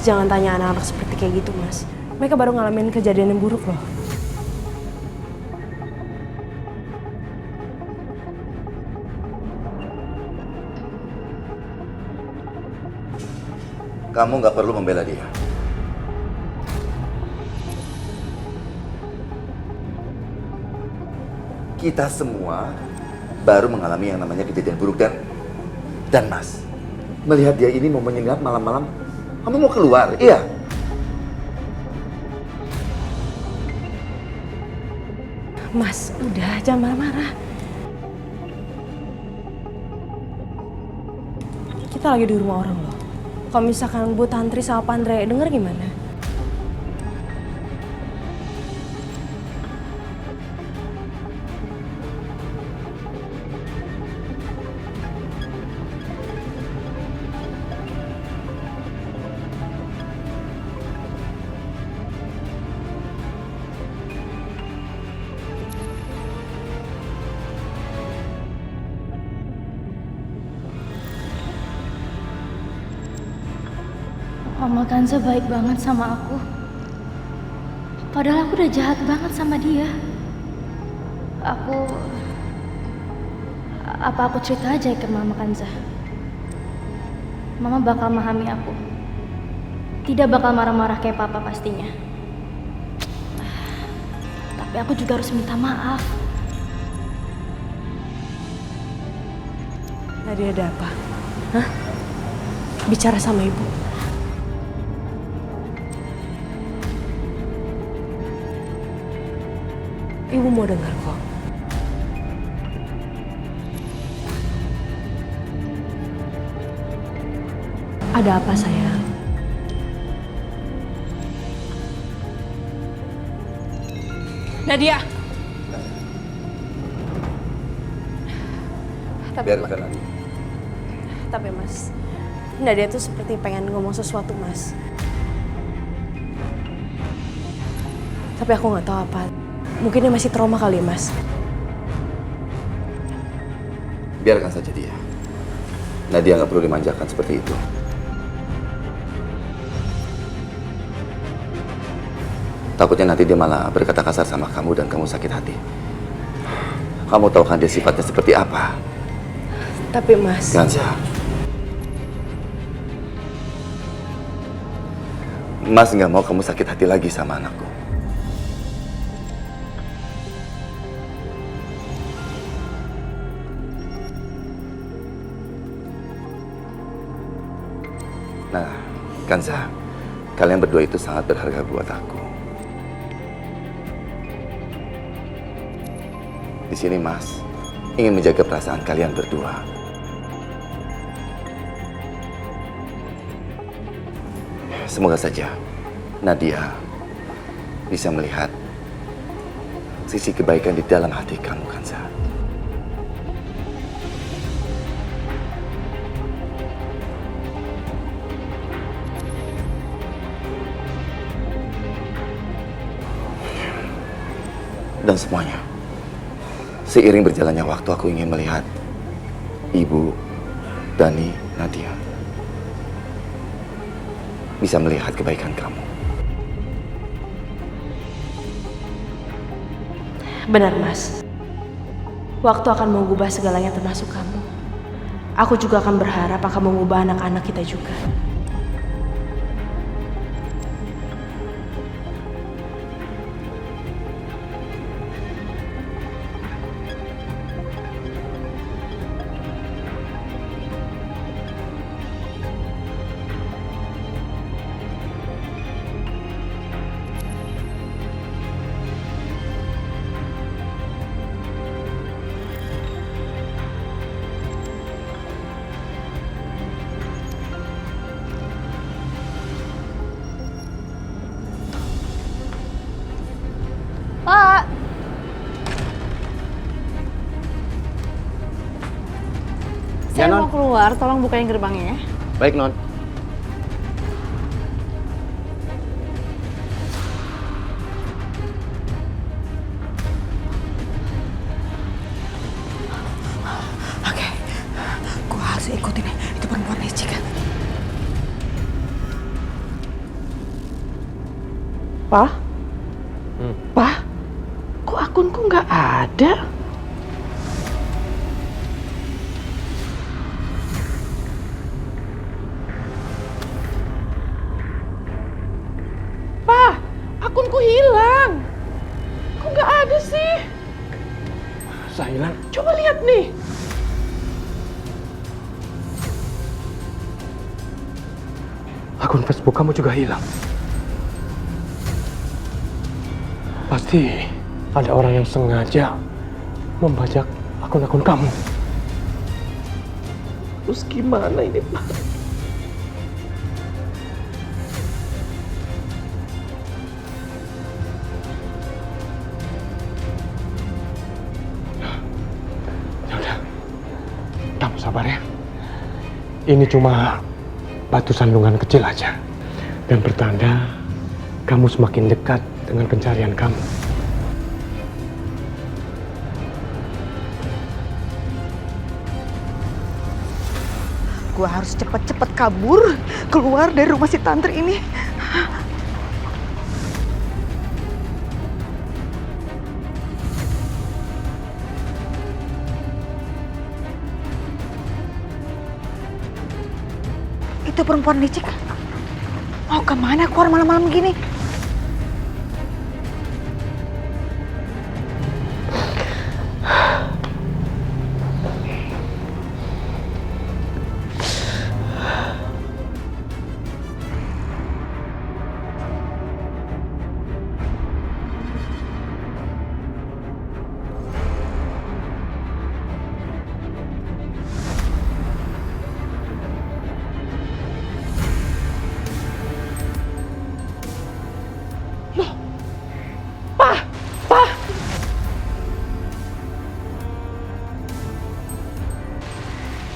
Speaker 13: Jangan tanya anak-anak seperti kayak gitu, Mas. Mereka baru ngalamin kejadian yang buruk loh.
Speaker 1: Kamu nggak perlu membela dia. Kita semua baru mengalami yang namanya kejadian buruk dan Mas, melihat dia ini mau menyengat malam-malam, kamu mau keluar, iya?
Speaker 13: Mas, udah, jangan marah-marah. Kita lagi di rumah orang loh. Kalau misalkan Bu Tantri sama Pak Andre denger gimana?
Speaker 3: Mama Kanza baik banget sama aku. Padahal aku udah jahat banget sama dia. Apa aku cerita aja ke Mama Kanza? Mama bakal memahami aku. Tidak bakal marah-marah kayak papa pastinya. Tapi aku juga harus minta maaf.
Speaker 13: Nadia ada apa? Hah? Bicara sama ibu. Ibu mau dengar kok. Ada apa sayang? Nadia.
Speaker 1: Biarkan Nadia.
Speaker 13: Tapi Mas, Nadia tuh seperti pengen ngomong sesuatu Mas. Tapi aku nggak tahu apa. Mungkin dia masih trauma kali Mas.
Speaker 1: Biarkan saja dia. Nadia nggak perlu dimanjakan seperti itu. Takutnya nanti dia malah berkata kasar sama kamu dan kamu sakit hati. Kamu tahu kan dia sifatnya seperti apa?
Speaker 13: Tapi Mas...
Speaker 1: Kanza. Mas nggak mau kamu sakit hati lagi sama anakku. Nah, Kanza, kalian berdua itu sangat berharga buat aku. Di sini Mas ingin menjaga perasaan kalian berdua. Semoga saja Nadia bisa melihat sisi kebaikan di dalam hati kamu, Kanza. Dan semuanya, seiring berjalannya waktu aku ingin melihat Ibu, Dani, Nadia bisa melihat kebaikan kamu.
Speaker 13: Benar Mas. Waktu akan mengubah segalanya termasuk kamu. Aku juga akan berharap akan mengubah anak-anak kita juga.
Speaker 2: Pak. Saya mau keluar, tolong bukain gerbangnya ya.
Speaker 5: Baik, Non.
Speaker 6: Oke, gue harus ikutin itu perempuan licik kan.
Speaker 4: Pak? Pak? Kok akunku nggak ada? Pak, akunku hilang. Kok nggak ada sih?
Speaker 5: Saya hilang.
Speaker 4: Coba lihat nih.
Speaker 5: Akun Facebook kamu juga hilang. Pasti ada orang yang sengaja membajak akun-akun kamu.
Speaker 4: Terus gimana ini, Pak?
Speaker 5: Kamu sabar ya. Ini cuma batu sandungan kecil aja. Dan bertanda kamu semakin dekat dengan pencarian kamu.
Speaker 6: Gue harus cepet-cepet kabur keluar dari rumah si tantri ini. Itu perempuan licik. Mau kemana keluar malam-malam gini?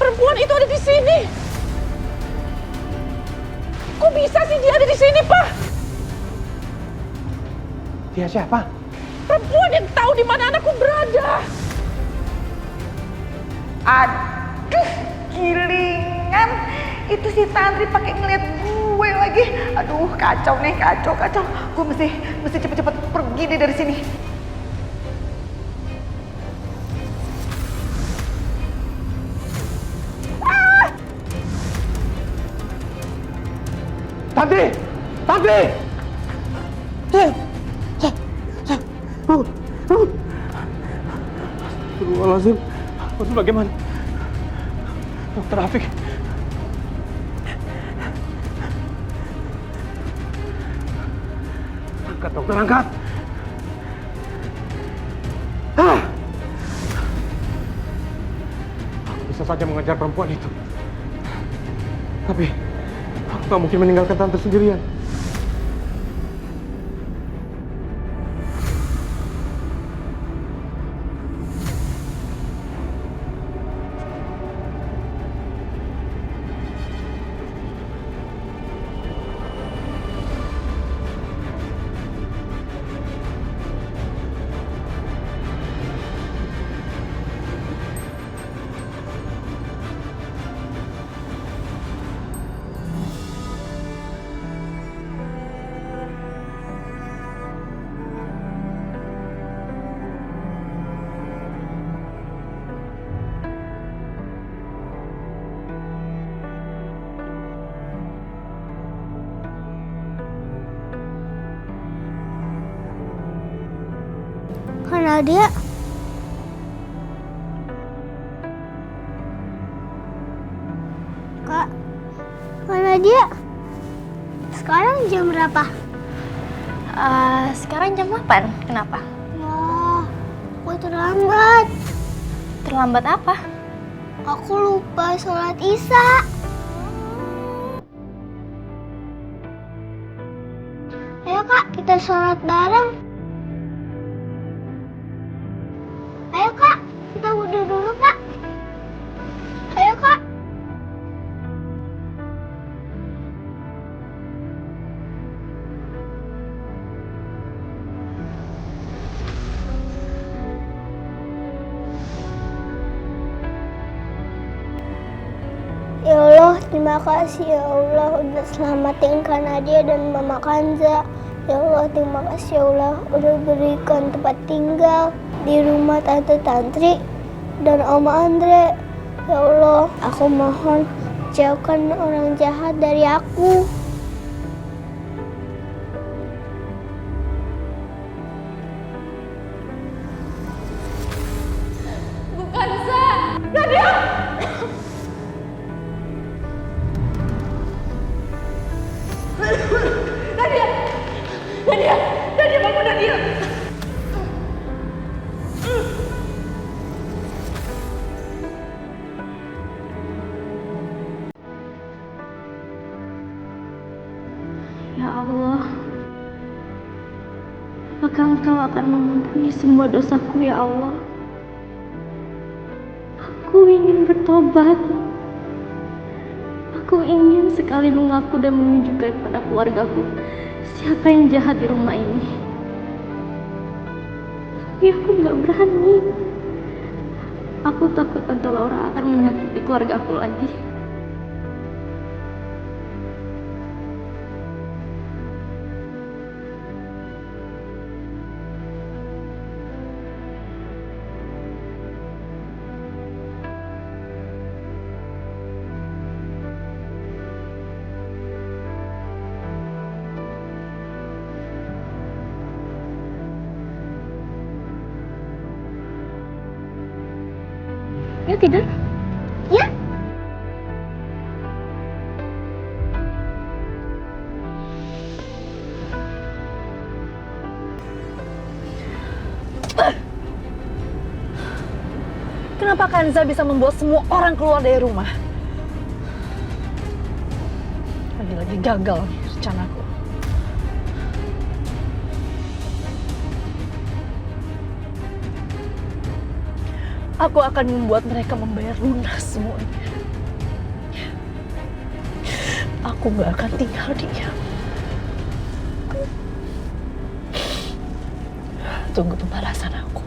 Speaker 4: Perempuan itu ada di sini. Kok bisa sih dia ada di sini, Pak?
Speaker 5: Dia siapa?
Speaker 4: Perempuan yang tahu di mana anakku berada. Aduh, gilingan. Itu si Tantri pakai ngeliat gue lagi. Aduh, kacau nih, kacau. Gue mesti cepet-cepet pergi deh dari sini.
Speaker 5: Tantri! Tantri! Astagfirullahaladzim. Harus bagaimana? Dokter Rafiq. Angkat, dokter, angkat. Aku bisa saja mengejar perempuan itu. Tapi aku gak mungkin meninggalkan tante sendirian.
Speaker 7: Karena dia Kak, mana dia? Sekarang jam berapa?
Speaker 3: Sekarang jam 8. Kenapa?
Speaker 7: Wah, aku terlambat.
Speaker 3: Terlambat apa?
Speaker 7: Aku lupa sholat Isya. Ayo Kak, kita sholat bareng. Ayo Kak, kita wudhu dulu Kak. Ayo Kak. Ya Allah, terima kasih ya Allah udah selamatin Kak Nadia dan Mama Kanza. Ya Allah, terima kasih ya Allah udah berikan tempat tinggal di rumah Tante Tantri dan Om Andre. Ya Allah, aku mohon jauhkan orang jahat dari aku.
Speaker 4: Nadia, bangun Nadia.
Speaker 3: apakah Engkau akan mengampuni semua dosaku ya Allah? Aku ingin bertobat. Aku ingin sekali mengaku dan menunjukkan kepada keluargaku siapa yang jahat di rumah ini. Tapi aku nggak berani. Aku takut Tante Laura akan menyakiti keluargaku lagi. Ya tidak? Ya.
Speaker 2: Kenapa Kanza bisa membawa semua orang keluar dari rumah? Lagi gagal nih rencanaku. Aku akan membuat mereka membayar lunas semuanya. Aku gak akan tinggal diam. Tunggu pembalasan aku.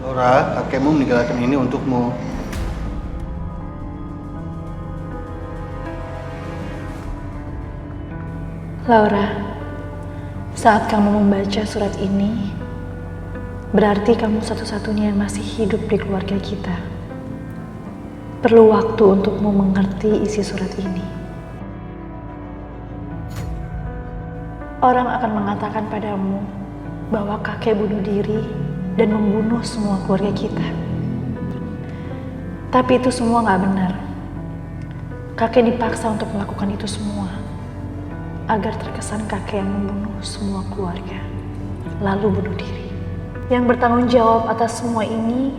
Speaker 14: Laura, kakekmu meninggalkan ini untukmu.
Speaker 2: Laura, saat kamu membaca surat ini, berarti kamu satu-satunya yang masih hidup di keluarga kita. Perlu waktu untukmu mengerti isi surat ini. Orang akan mengatakan padamu bahwa kakek bunuh diri dan membunuh semua keluarga kita. Tapi itu semua nggak benar. Kakek dipaksa untuk melakukan itu semua agar terkesan kakek yang membunuh semua keluarga, lalu bunuh diri. Yang bertanggung jawab atas semua ini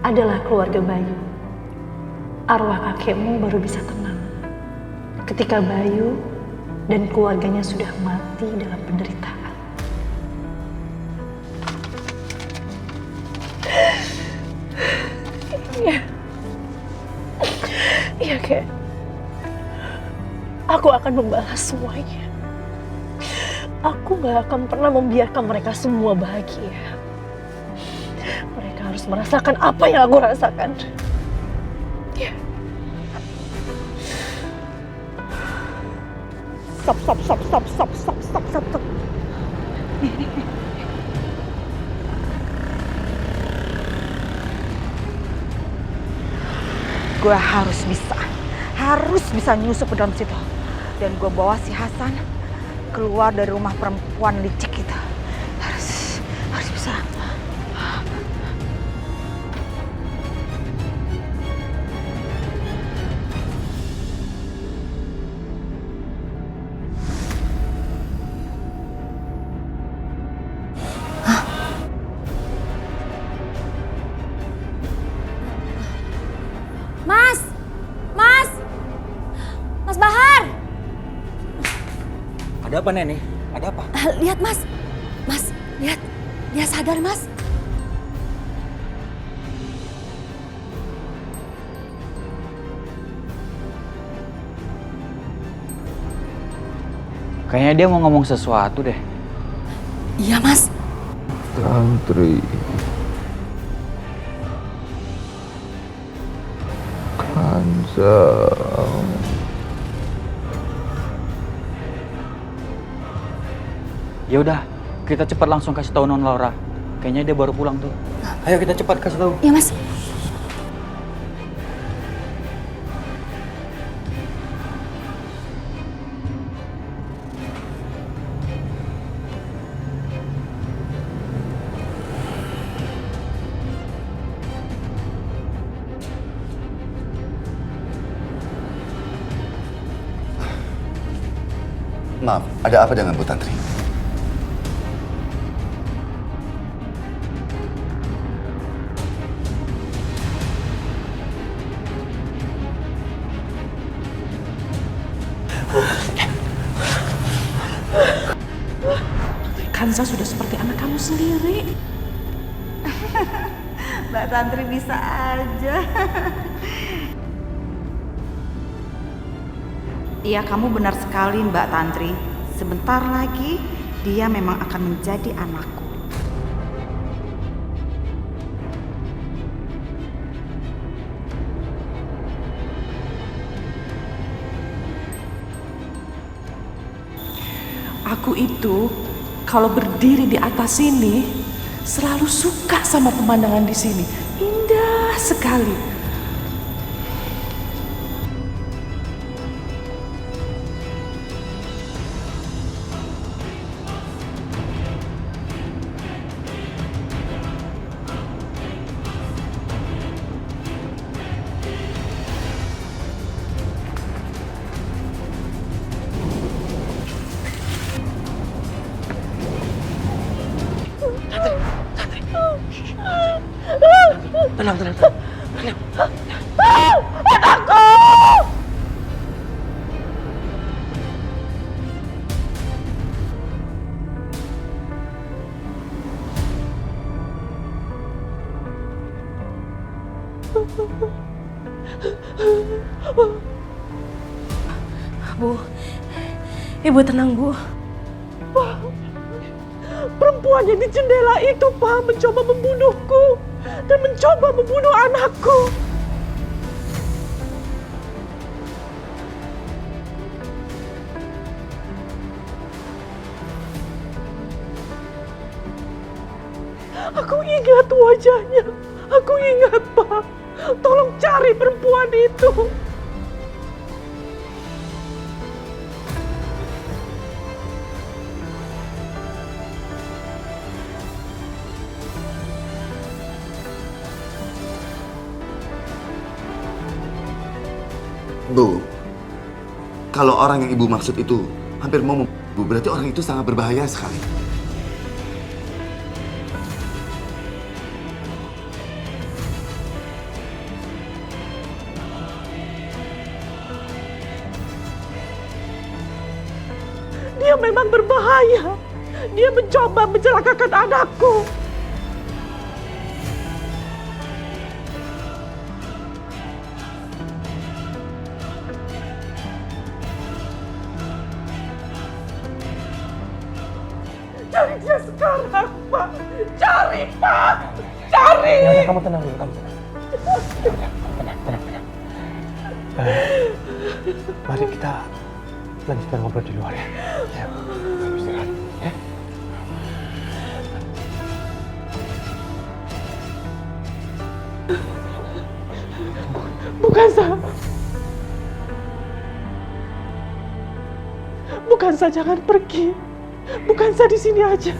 Speaker 2: adalah keluarga Bayu. Arwah kakekmu baru bisa tenang ketika Bayu dan keluarganya sudah mati dalam penderitaan. Iya, Kek. Aku akan membalas semuanya. Aku gak akan pernah membiarkan mereka semua bahagia. Mereka harus merasakan apa yang aku rasakan. Ya. Stop.
Speaker 6: Gue harus bisa nyusup ke dalam situ. Dan gue bawa si Hasan keluar dari rumah perempuan licik itu. Harus bisa.
Speaker 15: Mas!
Speaker 11: Ada apa Neni? Ada apa?
Speaker 15: Lihat Mas, Mas, lihat, dia sadar Mas.
Speaker 16: Kayaknya dia mau ngomong sesuatu deh.
Speaker 15: Iya Mas.
Speaker 1: Tantri. Kanza.
Speaker 16: Ya udah, kita cepat langsung kasih tahu Non Laura. Kayaknya dia baru pulang tuh.
Speaker 11: Ayo kita cepat kasih tahu.
Speaker 15: Iya Mas.
Speaker 1: Maaf, ada apa dengan Bu Tantri?
Speaker 4: Kanza sudah seperti anak kamu sendiri.
Speaker 6: Mbak Tantri bisa aja. Iya, kamu benar sekali Mbak Tantri. Sebentar lagi dia memang akan menjadi anakku.
Speaker 4: Aku itu kalau berdiri di atas sini selalu suka sama pemandangan di sini. Indah sekali.
Speaker 5: Tenang.
Speaker 4: Anakku!
Speaker 13: Bu, Ibu tenang, Bu.
Speaker 4: Pak, perempuan yang di jendela itu, Pak, mencoba membunuhku dan mencoba membunuh anakku. Aku ingat wajahnya. Aku ingat, Pak. Tolong cari perempuan itu.
Speaker 1: Bu, kalau orang yang Ibu maksud itu hampir mau membunuh, berarti orang itu sangat berbahaya sekali.
Speaker 4: Dia memang berbahaya. Dia mencoba mencelakakan anakku. Cari dia sekarang, Pak. Cari, Pak. Cari.
Speaker 5: Ya udah, kamu tenang dulu, kamu tenang. Ya udah, tenang. Mari kita lanjutkan ngobrol di luar ya. Ya, kamu istirahat ya.
Speaker 4: Bukansa jangan pergi. Bukansa di sini aja.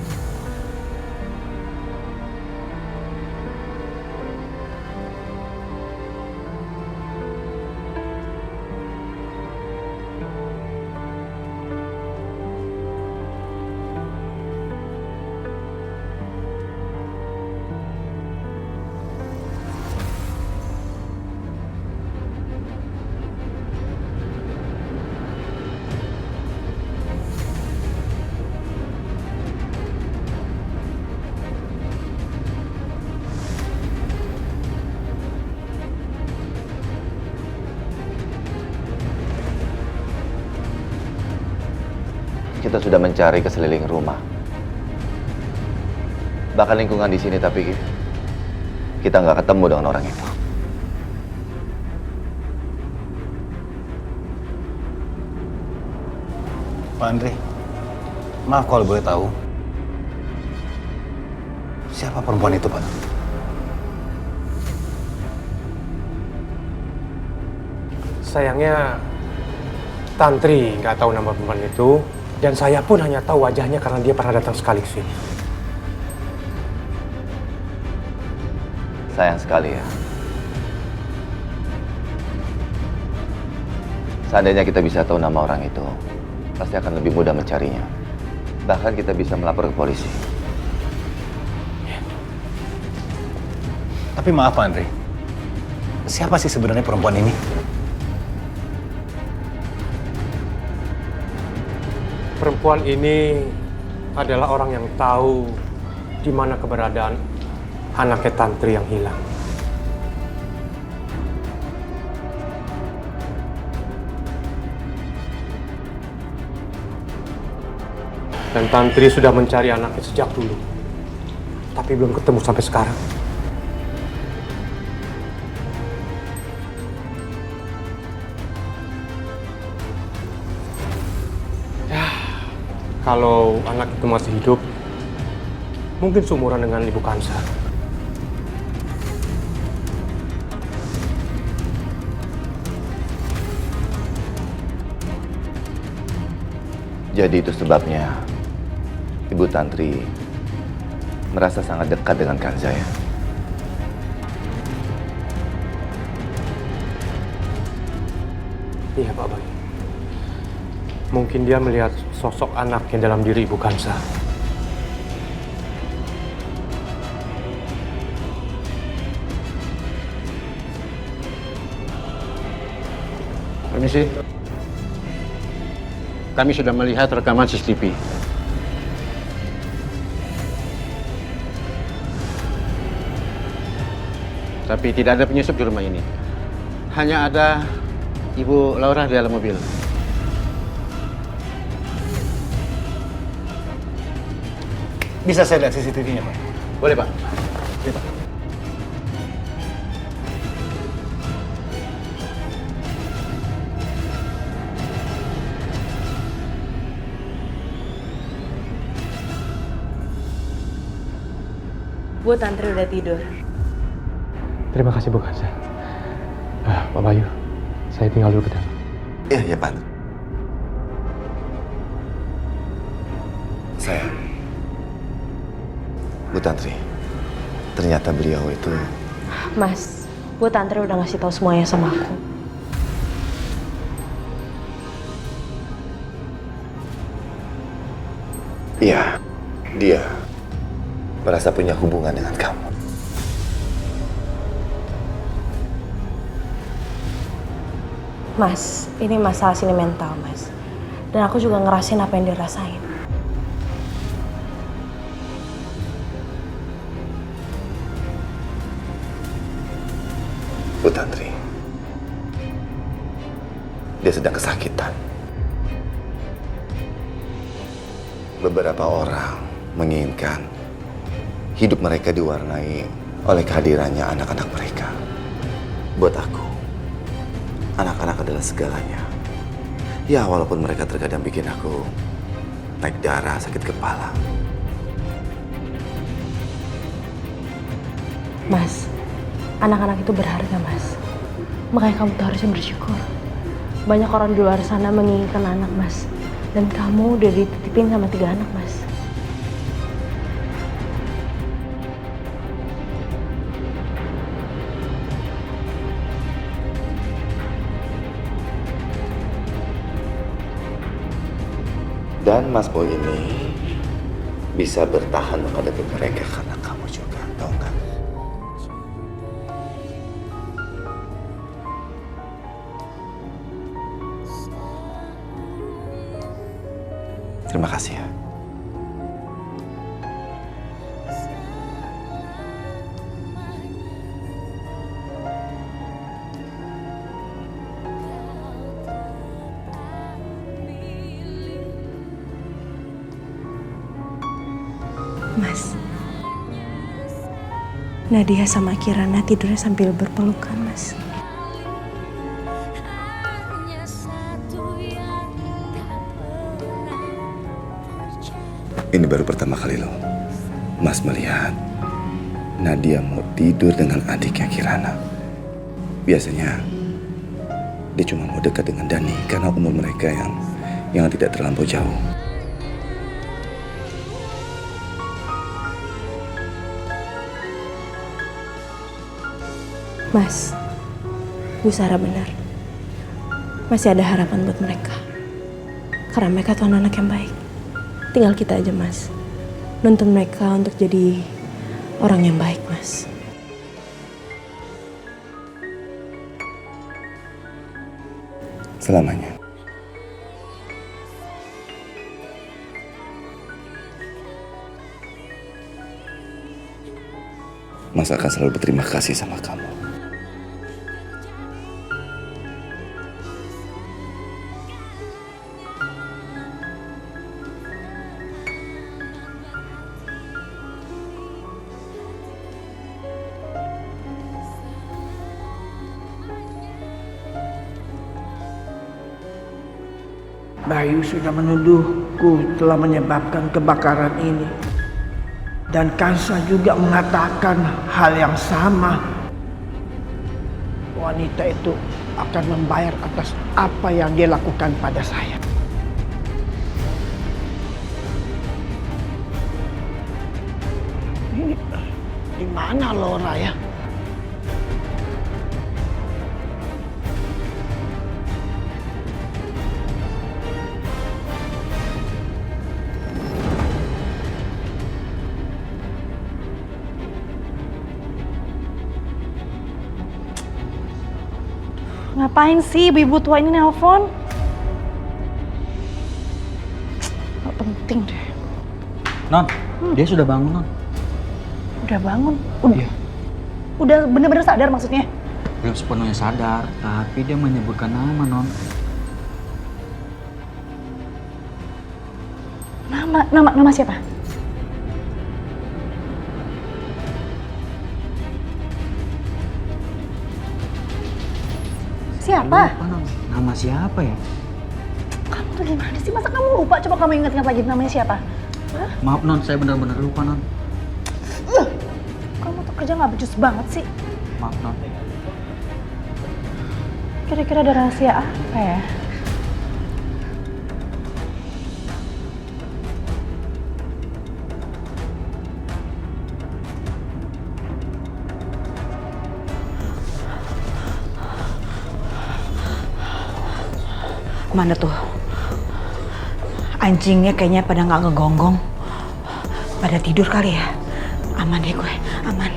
Speaker 1: kita sudah mencari ke seliling rumah. Bahkan lingkungan di sini, tapi kita nggak ketemu dengan orang itu.
Speaker 14: Pak Andre, maaf kalau boleh tahu. Siapa perempuan itu, Pak?
Speaker 5: Sayangnya Tantri nggak tahu nama perempuan itu, dan saya pun hanya tahu wajahnya karena dia pernah datang sekali ke sini.
Speaker 1: Sayang sekali ya. Seandainya kita bisa tahu nama orang itu, pasti akan lebih mudah mencarinya. Bahkan kita bisa melapor ke polisi.
Speaker 14: Tapi maaf, Pak Andre. Siapa sih sebenarnya perempuan ini?
Speaker 5: Perempuan ini adalah orang yang tahu di mana keberadaan anaknya Tantri yang hilang. Dan Tantri sudah mencari anaknya sejak dulu, tapi belum ketemu sampai sekarang. Kalau anak itu masih hidup, mungkin seumuran dengan Ibu Kansa.
Speaker 1: Jadi itu sebabnya Ibu Tantri merasa sangat dekat dengan Kanza ya?
Speaker 5: Iya, Pak Bayu. Mungkin dia melihat sosok anaknya dalam diri Ibu Kansa.
Speaker 17: Permisi. Kami sudah melihat rekaman CCTV. Tapi tidak ada penyusup di rumah ini. Hanya ada Ibu Laura di dalam mobil.
Speaker 14: Bisa saya lihat CCTV-nya, Pak?
Speaker 17: Boleh, Pak.
Speaker 14: Iya, Pak.
Speaker 8: Bu, Tantri udah tidur.
Speaker 5: Terima kasih, Bu Kansa. Pak Bayu, saya tinggal dulu ke dalam.
Speaker 1: Iya, Pak. Sayang. Bu Tantri, ternyata beliau itu...
Speaker 8: Mas, Bu Tantri udah ngasih tahu semuanya sama aku.
Speaker 1: Iya, dia merasa punya hubungan dengan kamu.
Speaker 8: Mas, ini masalah sentimental, Mas. Dan aku juga ngerasain apa yang dia rasain.
Speaker 1: Bu Tantri, dia sedang kesakitan. Beberapa orang menginginkan hidup mereka diwarnai oleh kehadirannya anak-anak mereka. Buat aku, anak-anak adalah segalanya. Ya, walaupun mereka terkadang bikin aku naik darah, sakit kepala.
Speaker 8: Mas, anak-anak itu berharga, Mas. Makanya kamu tuh harusnya bersyukur. Banyak orang di luar sana menginginkan anak, Mas. Dan kamu udah dititipin sama 3 anak, Mas.
Speaker 1: Dan Mas Boy ini bisa bertahan menghadapi mereka karena kamu juga, tau nggak? Terima kasih ya.
Speaker 13: Mas, Nadia sama Kirana tidurnya sambil berpelukan, Mas.
Speaker 1: Ini baru pertama kali loh Mas melihat Nadia mau tidur dengan adiknya Kirana. Biasanya dia cuma mau dekat dengan Dani karena umur mereka yang tidak terlampau jauh.
Speaker 13: Mas, Bu Sarah benar. Masih ada harapan buat mereka. Karena mereka tuh anak-anak yang baik. Tinggal kita aja, Mas. Nuntun mereka untuk jadi orang yang baik, Mas.
Speaker 1: Selamanya. Mas akan selalu berterima kasih sama kamu.
Speaker 10: Bayu sudah menuduhku telah menyebabkan kebakaran ini. Dan Kansa juga mengatakan hal yang sama. Wanita itu akan membayar atas apa yang dia lakukan pada saya. Ini di mana Laura ya?
Speaker 2: Ngapain sih ibu tua ini nelpon? Gak penting deh.
Speaker 16: Non, dia sudah bangun, Non.
Speaker 2: Udah bangun? Udah bener-bener sadar maksudnya?
Speaker 16: Belum sepenuhnya sadar, tapi dia menyebutkan nama, Non.
Speaker 2: Nama siapa? Siapa?
Speaker 16: Lupa, Non. Nama siapa ya?
Speaker 2: Kamu tuh gimana sih? Masa kamu lupa? Coba kamu ingat-ingat lagi namanya siapa? Hah?
Speaker 16: Maaf, Non. Saya benar-benar lupa, Non.
Speaker 2: Kamu tuh kerja gak becus banget sih.
Speaker 16: Maaf, Non.
Speaker 2: Kira-kira ada rahasia apa ya?
Speaker 6: Mana tuh? Anjingnya kayaknya pada nggak ngegonggong. Pada tidur kali ya? Aman deh gue, aman.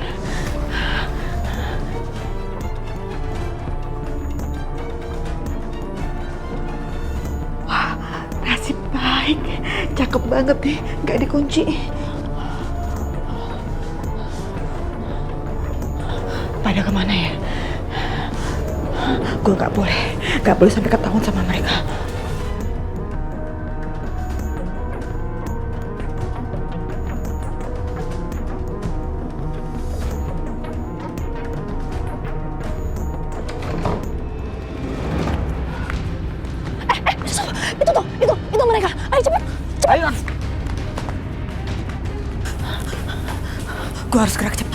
Speaker 6: Wah, nasib baik. Cakep banget nih, nggak dikunci. Pada kemana ya? Gue nggak boleh sampai ketahuan sama mereka.
Speaker 2: Itu mereka. Ayo cepet.
Speaker 16: Ayo.
Speaker 6: Gue harus gerak cepet.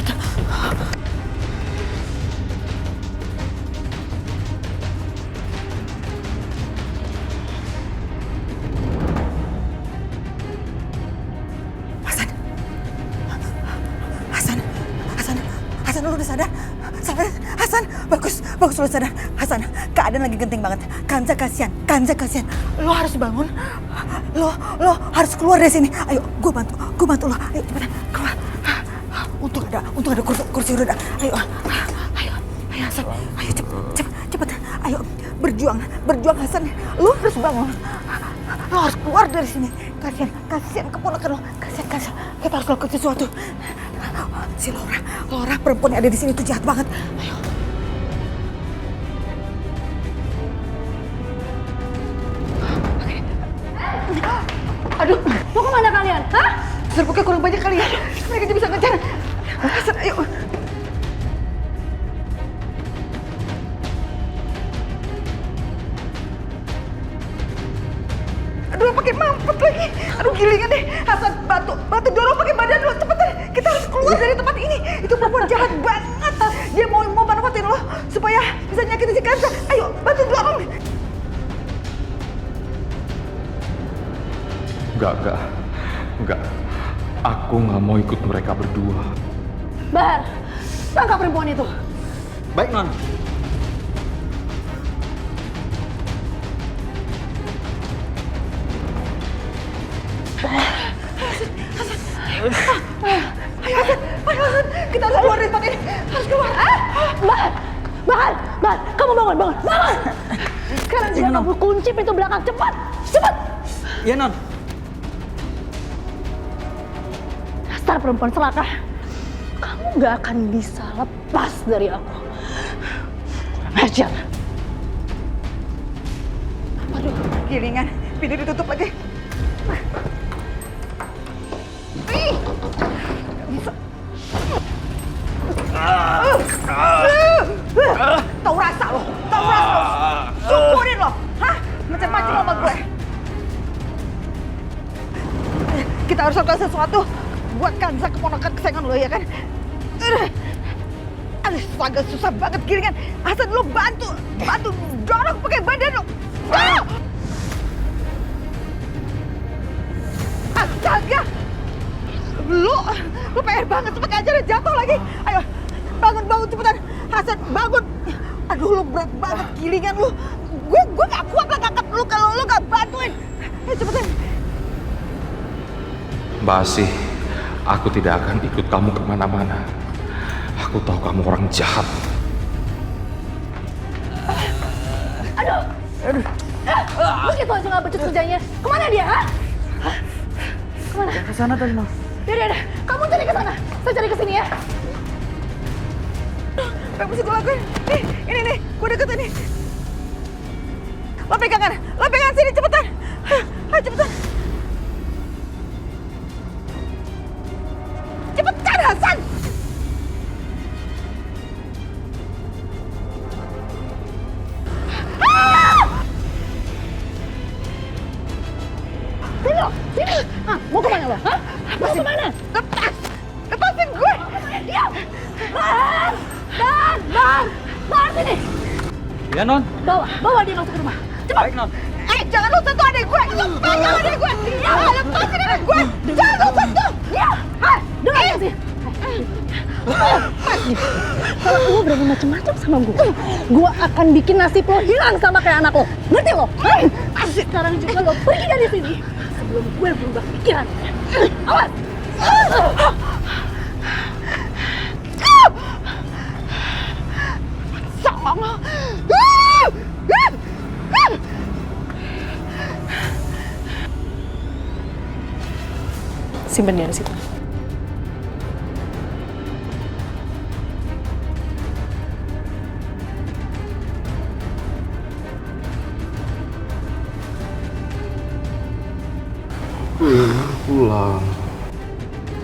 Speaker 6: Hasan, lu udah sadar? Hasan, bagus lu sadar. Hasan, keadaan lagi genting banget. Kanza kasihan. Lo harus bangun. Lo harus keluar dari sini. Ayo, gue bantu lo. Ayo cepetan, keluar. Untung ada kursi roda. Ayo Hasan. Ayo cepetan. Ayo berjuang Hasan. Lo harus bangun. Lo harus keluar dari sini. Kasihan keponakan lo. Kasihan. Kita harus lakukan sesuatu. Si Laura perempuan yang ada di sini itu jahat banget. Ayo.
Speaker 3: Aduh, mau kemana kalian? Hah?
Speaker 6: serbuknya kurang banyak kali ya. Mereka bisa ngejar. Hasan, ayo. Aduh, pakai mampet lagi. Aduh, gilingan deh. Hasan, bantu dorong pakai badan lo. Cepetan, kita harus keluar dari tempat ini. Itu perempuan jahat banget. Dia mau manfaatin lo supaya bisa nyakitin si Kanza. Ayo, bantu dorong.
Speaker 5: Enggak. Aku nggak mau ikut mereka berdua.
Speaker 2: Bahar, tangkap perempuan itu.
Speaker 16: Baik, Non.
Speaker 6: Ayo Hasan, kita harus keluar dari tempat ini. Harus keluar.
Speaker 2: Bahar, kamu bangun. Sekarang juga kamu kunci pintu belakang, cepat.
Speaker 16: Iya, Non.
Speaker 2: Dasar perempuan celaka. Kamu gak akan bisa lepas dari aku. Kurang ajar.
Speaker 6: Aduh, gilingan. Pintu ditutup lagi. Gak bisa. Tahu rasa lo. Syukurin lo. Hah? Macam-macam sama gue. Kita harus lakukan sesuatu buat Kanza, keponakan kesayangan lo, ya kan? Aduh, agak susah banget gilingan. Hasan, lo bantu dorong pakai badan lo. Astaga, lo PR banget, pakai aja udah jatuh lagi. Ayo, bangun cepetan. Hasan, bangun. Aduh, lo berat banget gilingan lo. Gue gak kuat lah ngangkat lo kalau lo gak bantuin. Ayo cepetan.
Speaker 5: Basi, aku tidak akan ikut kamu kemana-mana. Aku tahu kamu orang jahat.
Speaker 2: Aduh. Begitu aja gak becus kerjanya. Kemana dia, ha? Kemana?
Speaker 16: Ke sana tadi, Non.
Speaker 2: Yaudah, kamu cari ke sana. Saya cari ke sini ya.
Speaker 6: Apa yang mesti gue lakuin? Nih, gue deket ini. Lo pegangan sini, cepetan. Ayo, cepetan. Cepetan, Hasan!
Speaker 2: Sini! Mau kemana lo? Mau kemana?
Speaker 6: Lepasin gue!
Speaker 2: Diam! Bahar, sini!
Speaker 16: Iya, Non.
Speaker 2: Bawa dia masuk ke rumah. Cepat!
Speaker 16: Baik, Non.
Speaker 6: Jangan lo sentuh adik gue! Pegang adik gue! Lepasin adik gue! Jangan lo sentuh!
Speaker 2: Dengar sih! Kalau lo berani macam-macam sama gue akan bikin nasib lo hilang sama kayak anak lo. Ngerti lo? Sekarang juga lo pergi dari sini sebelum gue berubah pikiran. Awas!
Speaker 6: Songong lo!
Speaker 2: Simpen dia di situ.
Speaker 5: Pulang.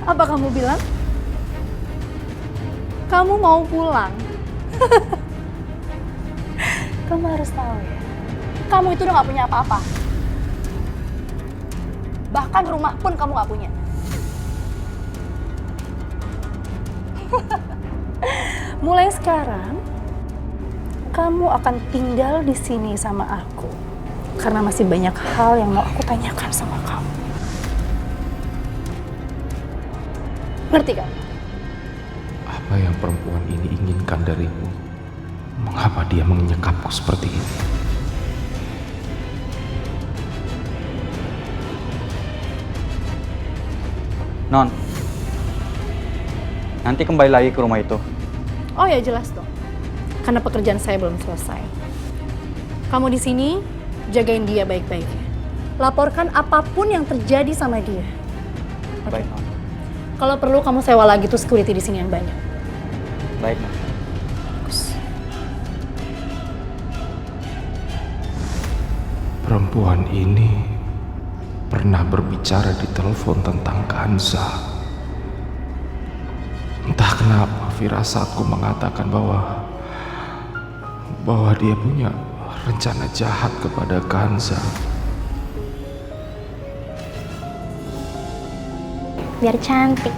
Speaker 2: Apa kamu bilang? Kamu mau pulang? Kamu harus tahu ya, kamu itu udah gak punya apa-apa. Bahkan rumah pun kamu gak punya. Mulai sekarang, kamu akan tinggal di sini sama aku. Karena masih banyak hal yang mau aku tanyakan sama kamu. Ngerti kan?
Speaker 5: Apa yang perempuan ini inginkan darimu? Mengapa dia menyekapku seperti ini?
Speaker 16: Non, nanti kembali lagi ke rumah itu.
Speaker 2: Oh ya jelas dong. Karena pekerjaan saya belum selesai. Kamu di sini jagain dia baik-baik. Laporkan apapun yang terjadi sama dia.
Speaker 16: Baik, Non.
Speaker 2: Kalau perlu kamu sewa lagi tuh security di sini yang banyak.
Speaker 16: Baik, Non.
Speaker 5: Perempuan ini pernah berbicara di
Speaker 18: telepon tentang Kanza. Entah kenapa firasatku mengatakan bahwa dia punya rencana jahat kepada Kanza.
Speaker 3: Biar cantik,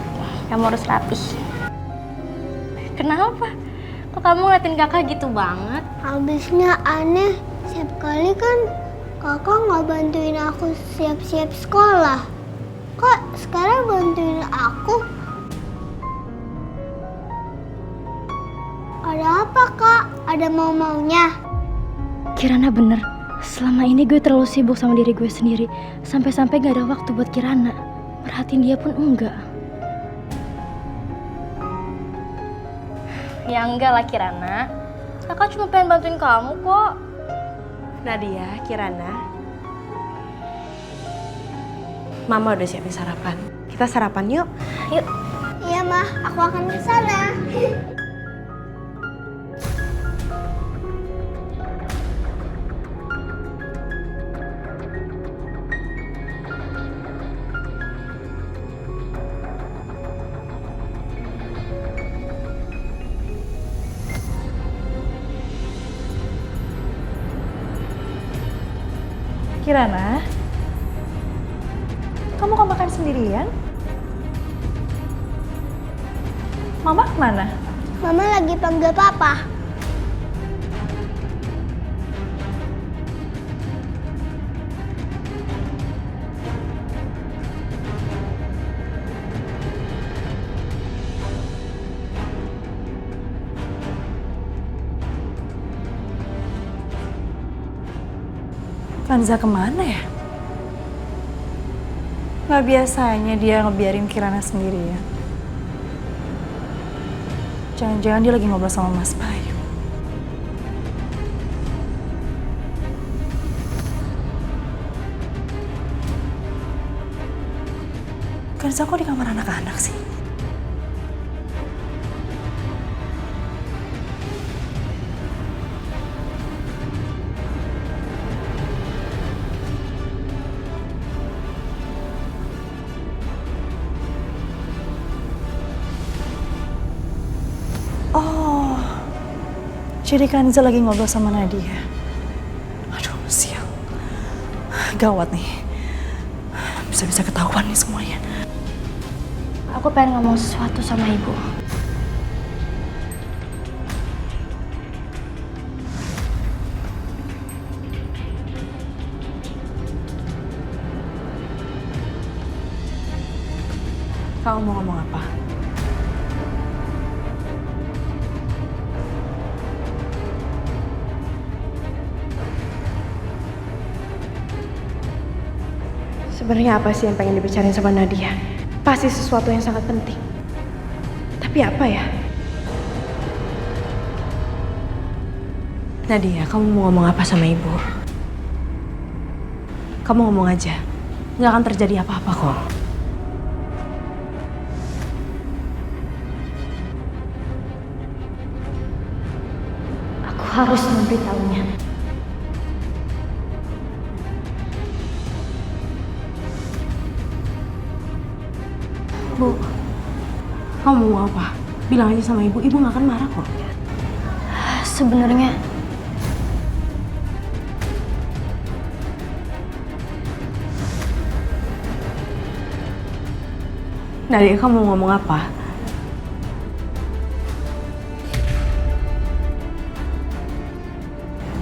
Speaker 3: kamu harus rapih. Kenapa? Kok kamu ngeliatin kakak gitu banget?
Speaker 7: Habisnya aneh, setiap kali kan kakak nggak bantuin aku siap-siap sekolah. Kok sekarang bantuin aku? Ada apa kak? Ada mau-maunya?
Speaker 3: Kirana bener, selama ini gue terlalu sibuk sama diri gue sendiri. Sampai-sampai gak ada waktu buat Kirana. Perhatiin dia pun enggak. Ya enggak lah Kirana. Kakak cuma pengen bantuin kamu kok.
Speaker 8: Nadia, Kirana. Mama udah siapin sarapan. Kita sarapan yuk.
Speaker 3: Yuk.
Speaker 7: Iya mah, aku akan ke sana.
Speaker 2: Kirana, kamu kok makan sendirian? Mama kemana?
Speaker 7: Mama lagi panggil papa.
Speaker 2: Kanza kemana ya? Gak biasanya dia ngebiarin Kirana sendirian. Jangan-jangan dia lagi ngobrol sama Mas Bayu. Kanza kok di kamar anak-anak sih? Oh, jadi Kanza lagi ngobrol sama Nadia. Aduh, sial. Gawat nih. Bisa-bisa ketahuan nih semuanya.
Speaker 3: Aku pengen ngomong sesuatu sama ibu.
Speaker 2: Kamu mau ngomong apa?
Speaker 13: Sebenarnya apa sih yang pengen dibicarain sama Nadia? Pasti sesuatu yang sangat penting. Tapi apa ya? Nadia, kamu mau ngomong apa sama ibu? Kamu ngomong aja. Nggak akan terjadi apa-apa kok.
Speaker 3: Aku harus memberitahunya.
Speaker 13: Bu, kamu mau apa? Bilang aja sama ibu nggak akan marah kok.
Speaker 3: Sebenarnya
Speaker 13: Nadia, kamu mau ngomong apa?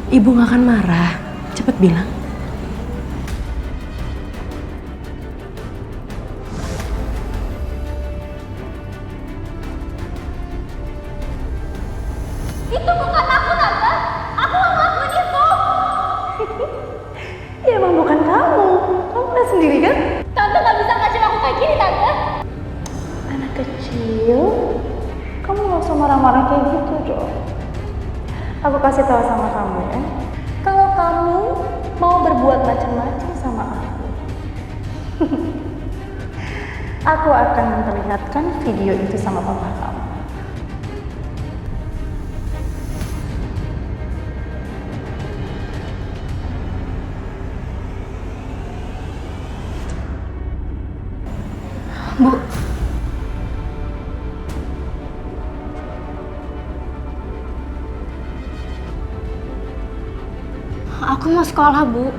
Speaker 13: Ibu nggak akan marah. Cepet bilang.
Speaker 3: itu bukan aku, Tante. Aku nggak ngelakuin itu.
Speaker 2: Ya emang bukan kamu. Kamu udah sendiri kan?
Speaker 3: Tante nggak bisa ngajak aku kayak gini, Tante.
Speaker 2: Anak kecil, kamu nggak usah marah-marah kayak gitu dong. Aku kasih tahu sama kamu ya. Kalau kamu mau berbuat macam-macam sama aku, aku akan memperlihatkan video itu sama papa kamu.
Speaker 3: Bu. Aku mau sekolah, Bu.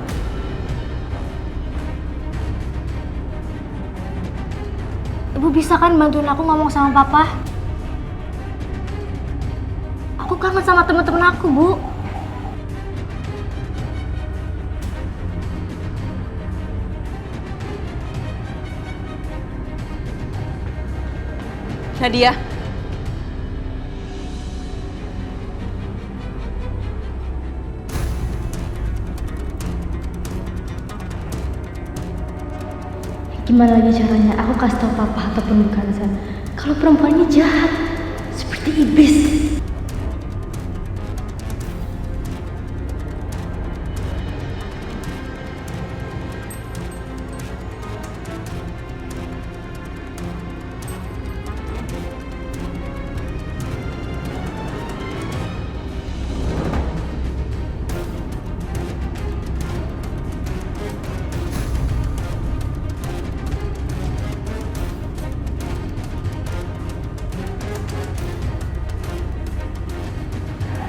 Speaker 3: Ibu bisa kan bantuin aku ngomong sama papa? Aku kangen sama teman-teman aku, Bu.
Speaker 15: Nadia.
Speaker 3: Gimana lagi caranya aku kasih tau papa ataupun Bu Kanza kalau perempuan ini jahat seperti iblis.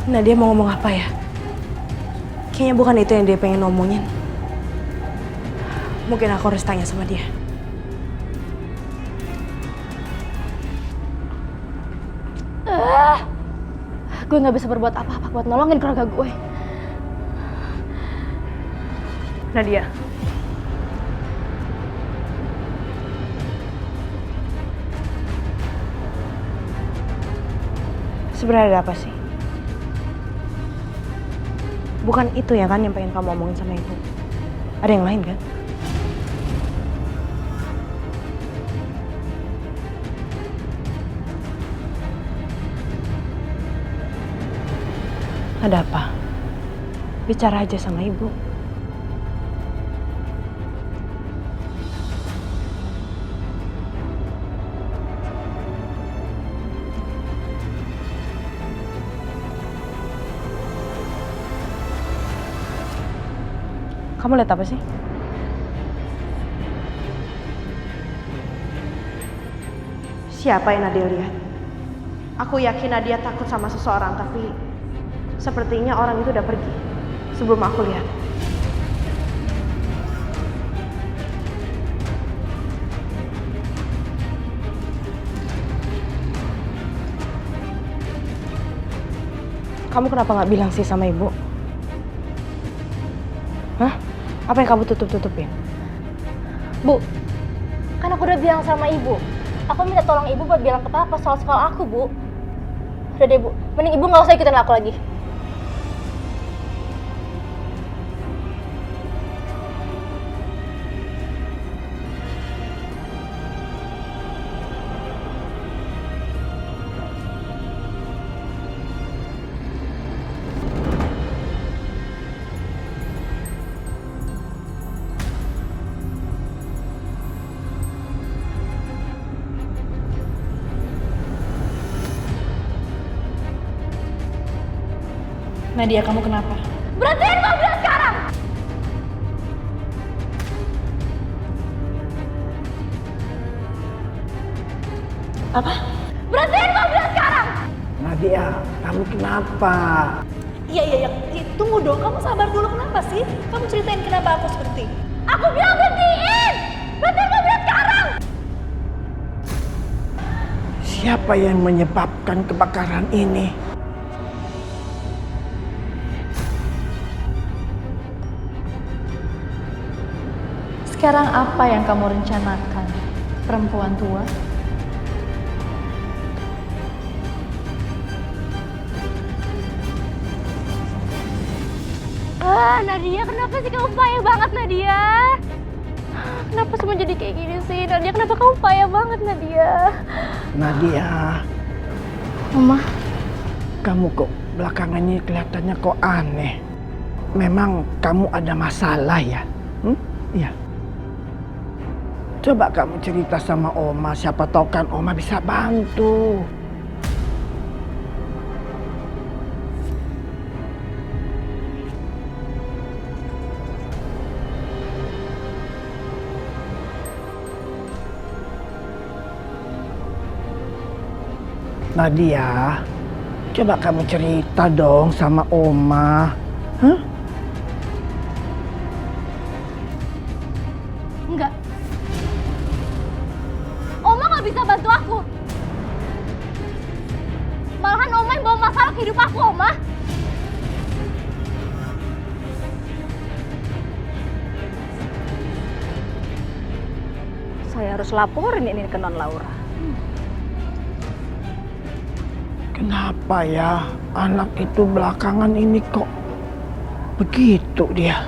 Speaker 13: Nah, dia mau ngomong apa ya? Kayaknya bukan itu yang dia pengen ngomongin. Mungkin aku harus tanya sama dia.
Speaker 3: Gue gak bisa berbuat apa-apa buat nolongin keluarga gue.
Speaker 2: Nadia.
Speaker 13: Sebenarnya ada apa sih? Bukan itu ya kan yang pengen kamu omongin sama ibu. Ada yang lain kan? Ada apa? Bicara aja sama ibu. Kamu lihat apa sih? Siapa yang Nadia lihat? Aku yakin Nadia takut sama seseorang, tapi sepertinya orang itu udah pergi sebelum aku lihat. Kamu kenapa nggak bilang sih sama ibu? Hah? Apa yang kamu tutup-tutupin?
Speaker 3: Bu, kan aku udah bilang sama ibu. Aku minta tolong ibu buat bilang ke papa soal sekolah aku, Bu. Udah deh, Bu. Mending ibu nggak usah ikutin aku lagi.
Speaker 2: Nadia, kamu kenapa?
Speaker 3: Berhentiin mobil sekarang!
Speaker 13: Apa?
Speaker 3: Berhentiin mobil sekarang!
Speaker 10: Nadia, kamu kenapa?
Speaker 2: Iya. Tunggu dong, kamu sabar dulu. Kenapa sih? Kamu ceritain kenapa aku seperti.
Speaker 3: Aku bilang berhentiin! Berhentiin mobil sekarang!
Speaker 10: Siapa yang menyebabkan kebakaran ini?
Speaker 2: Sekarang apa yang kamu rencanakan, perempuan tua?
Speaker 3: Nadia, kenapa sih kamu payah banget, Nadia? Kenapa semua jadi kayak gini sih, Nadia? Kenapa kamu payah banget, Nadia?
Speaker 10: Nadia.
Speaker 3: Mama.
Speaker 10: Kamu kok belakangan ini kelihatannya kok aneh. Memang kamu ada masalah ya? Iya. Coba kamu cerita sama Oma, siapa tahu kan Oma bisa bantu. Nadia, coba kamu cerita dong sama Oma. Hah?
Speaker 3: Enggak. Oma nggak bisa bantu aku. Malahan Oma yang bawa masalah ke hidup aku, Oma.
Speaker 12: Saya harus laporin ini ke Non Laura.
Speaker 10: Kenapa ya anak itu belakangan ini kok begitu dia?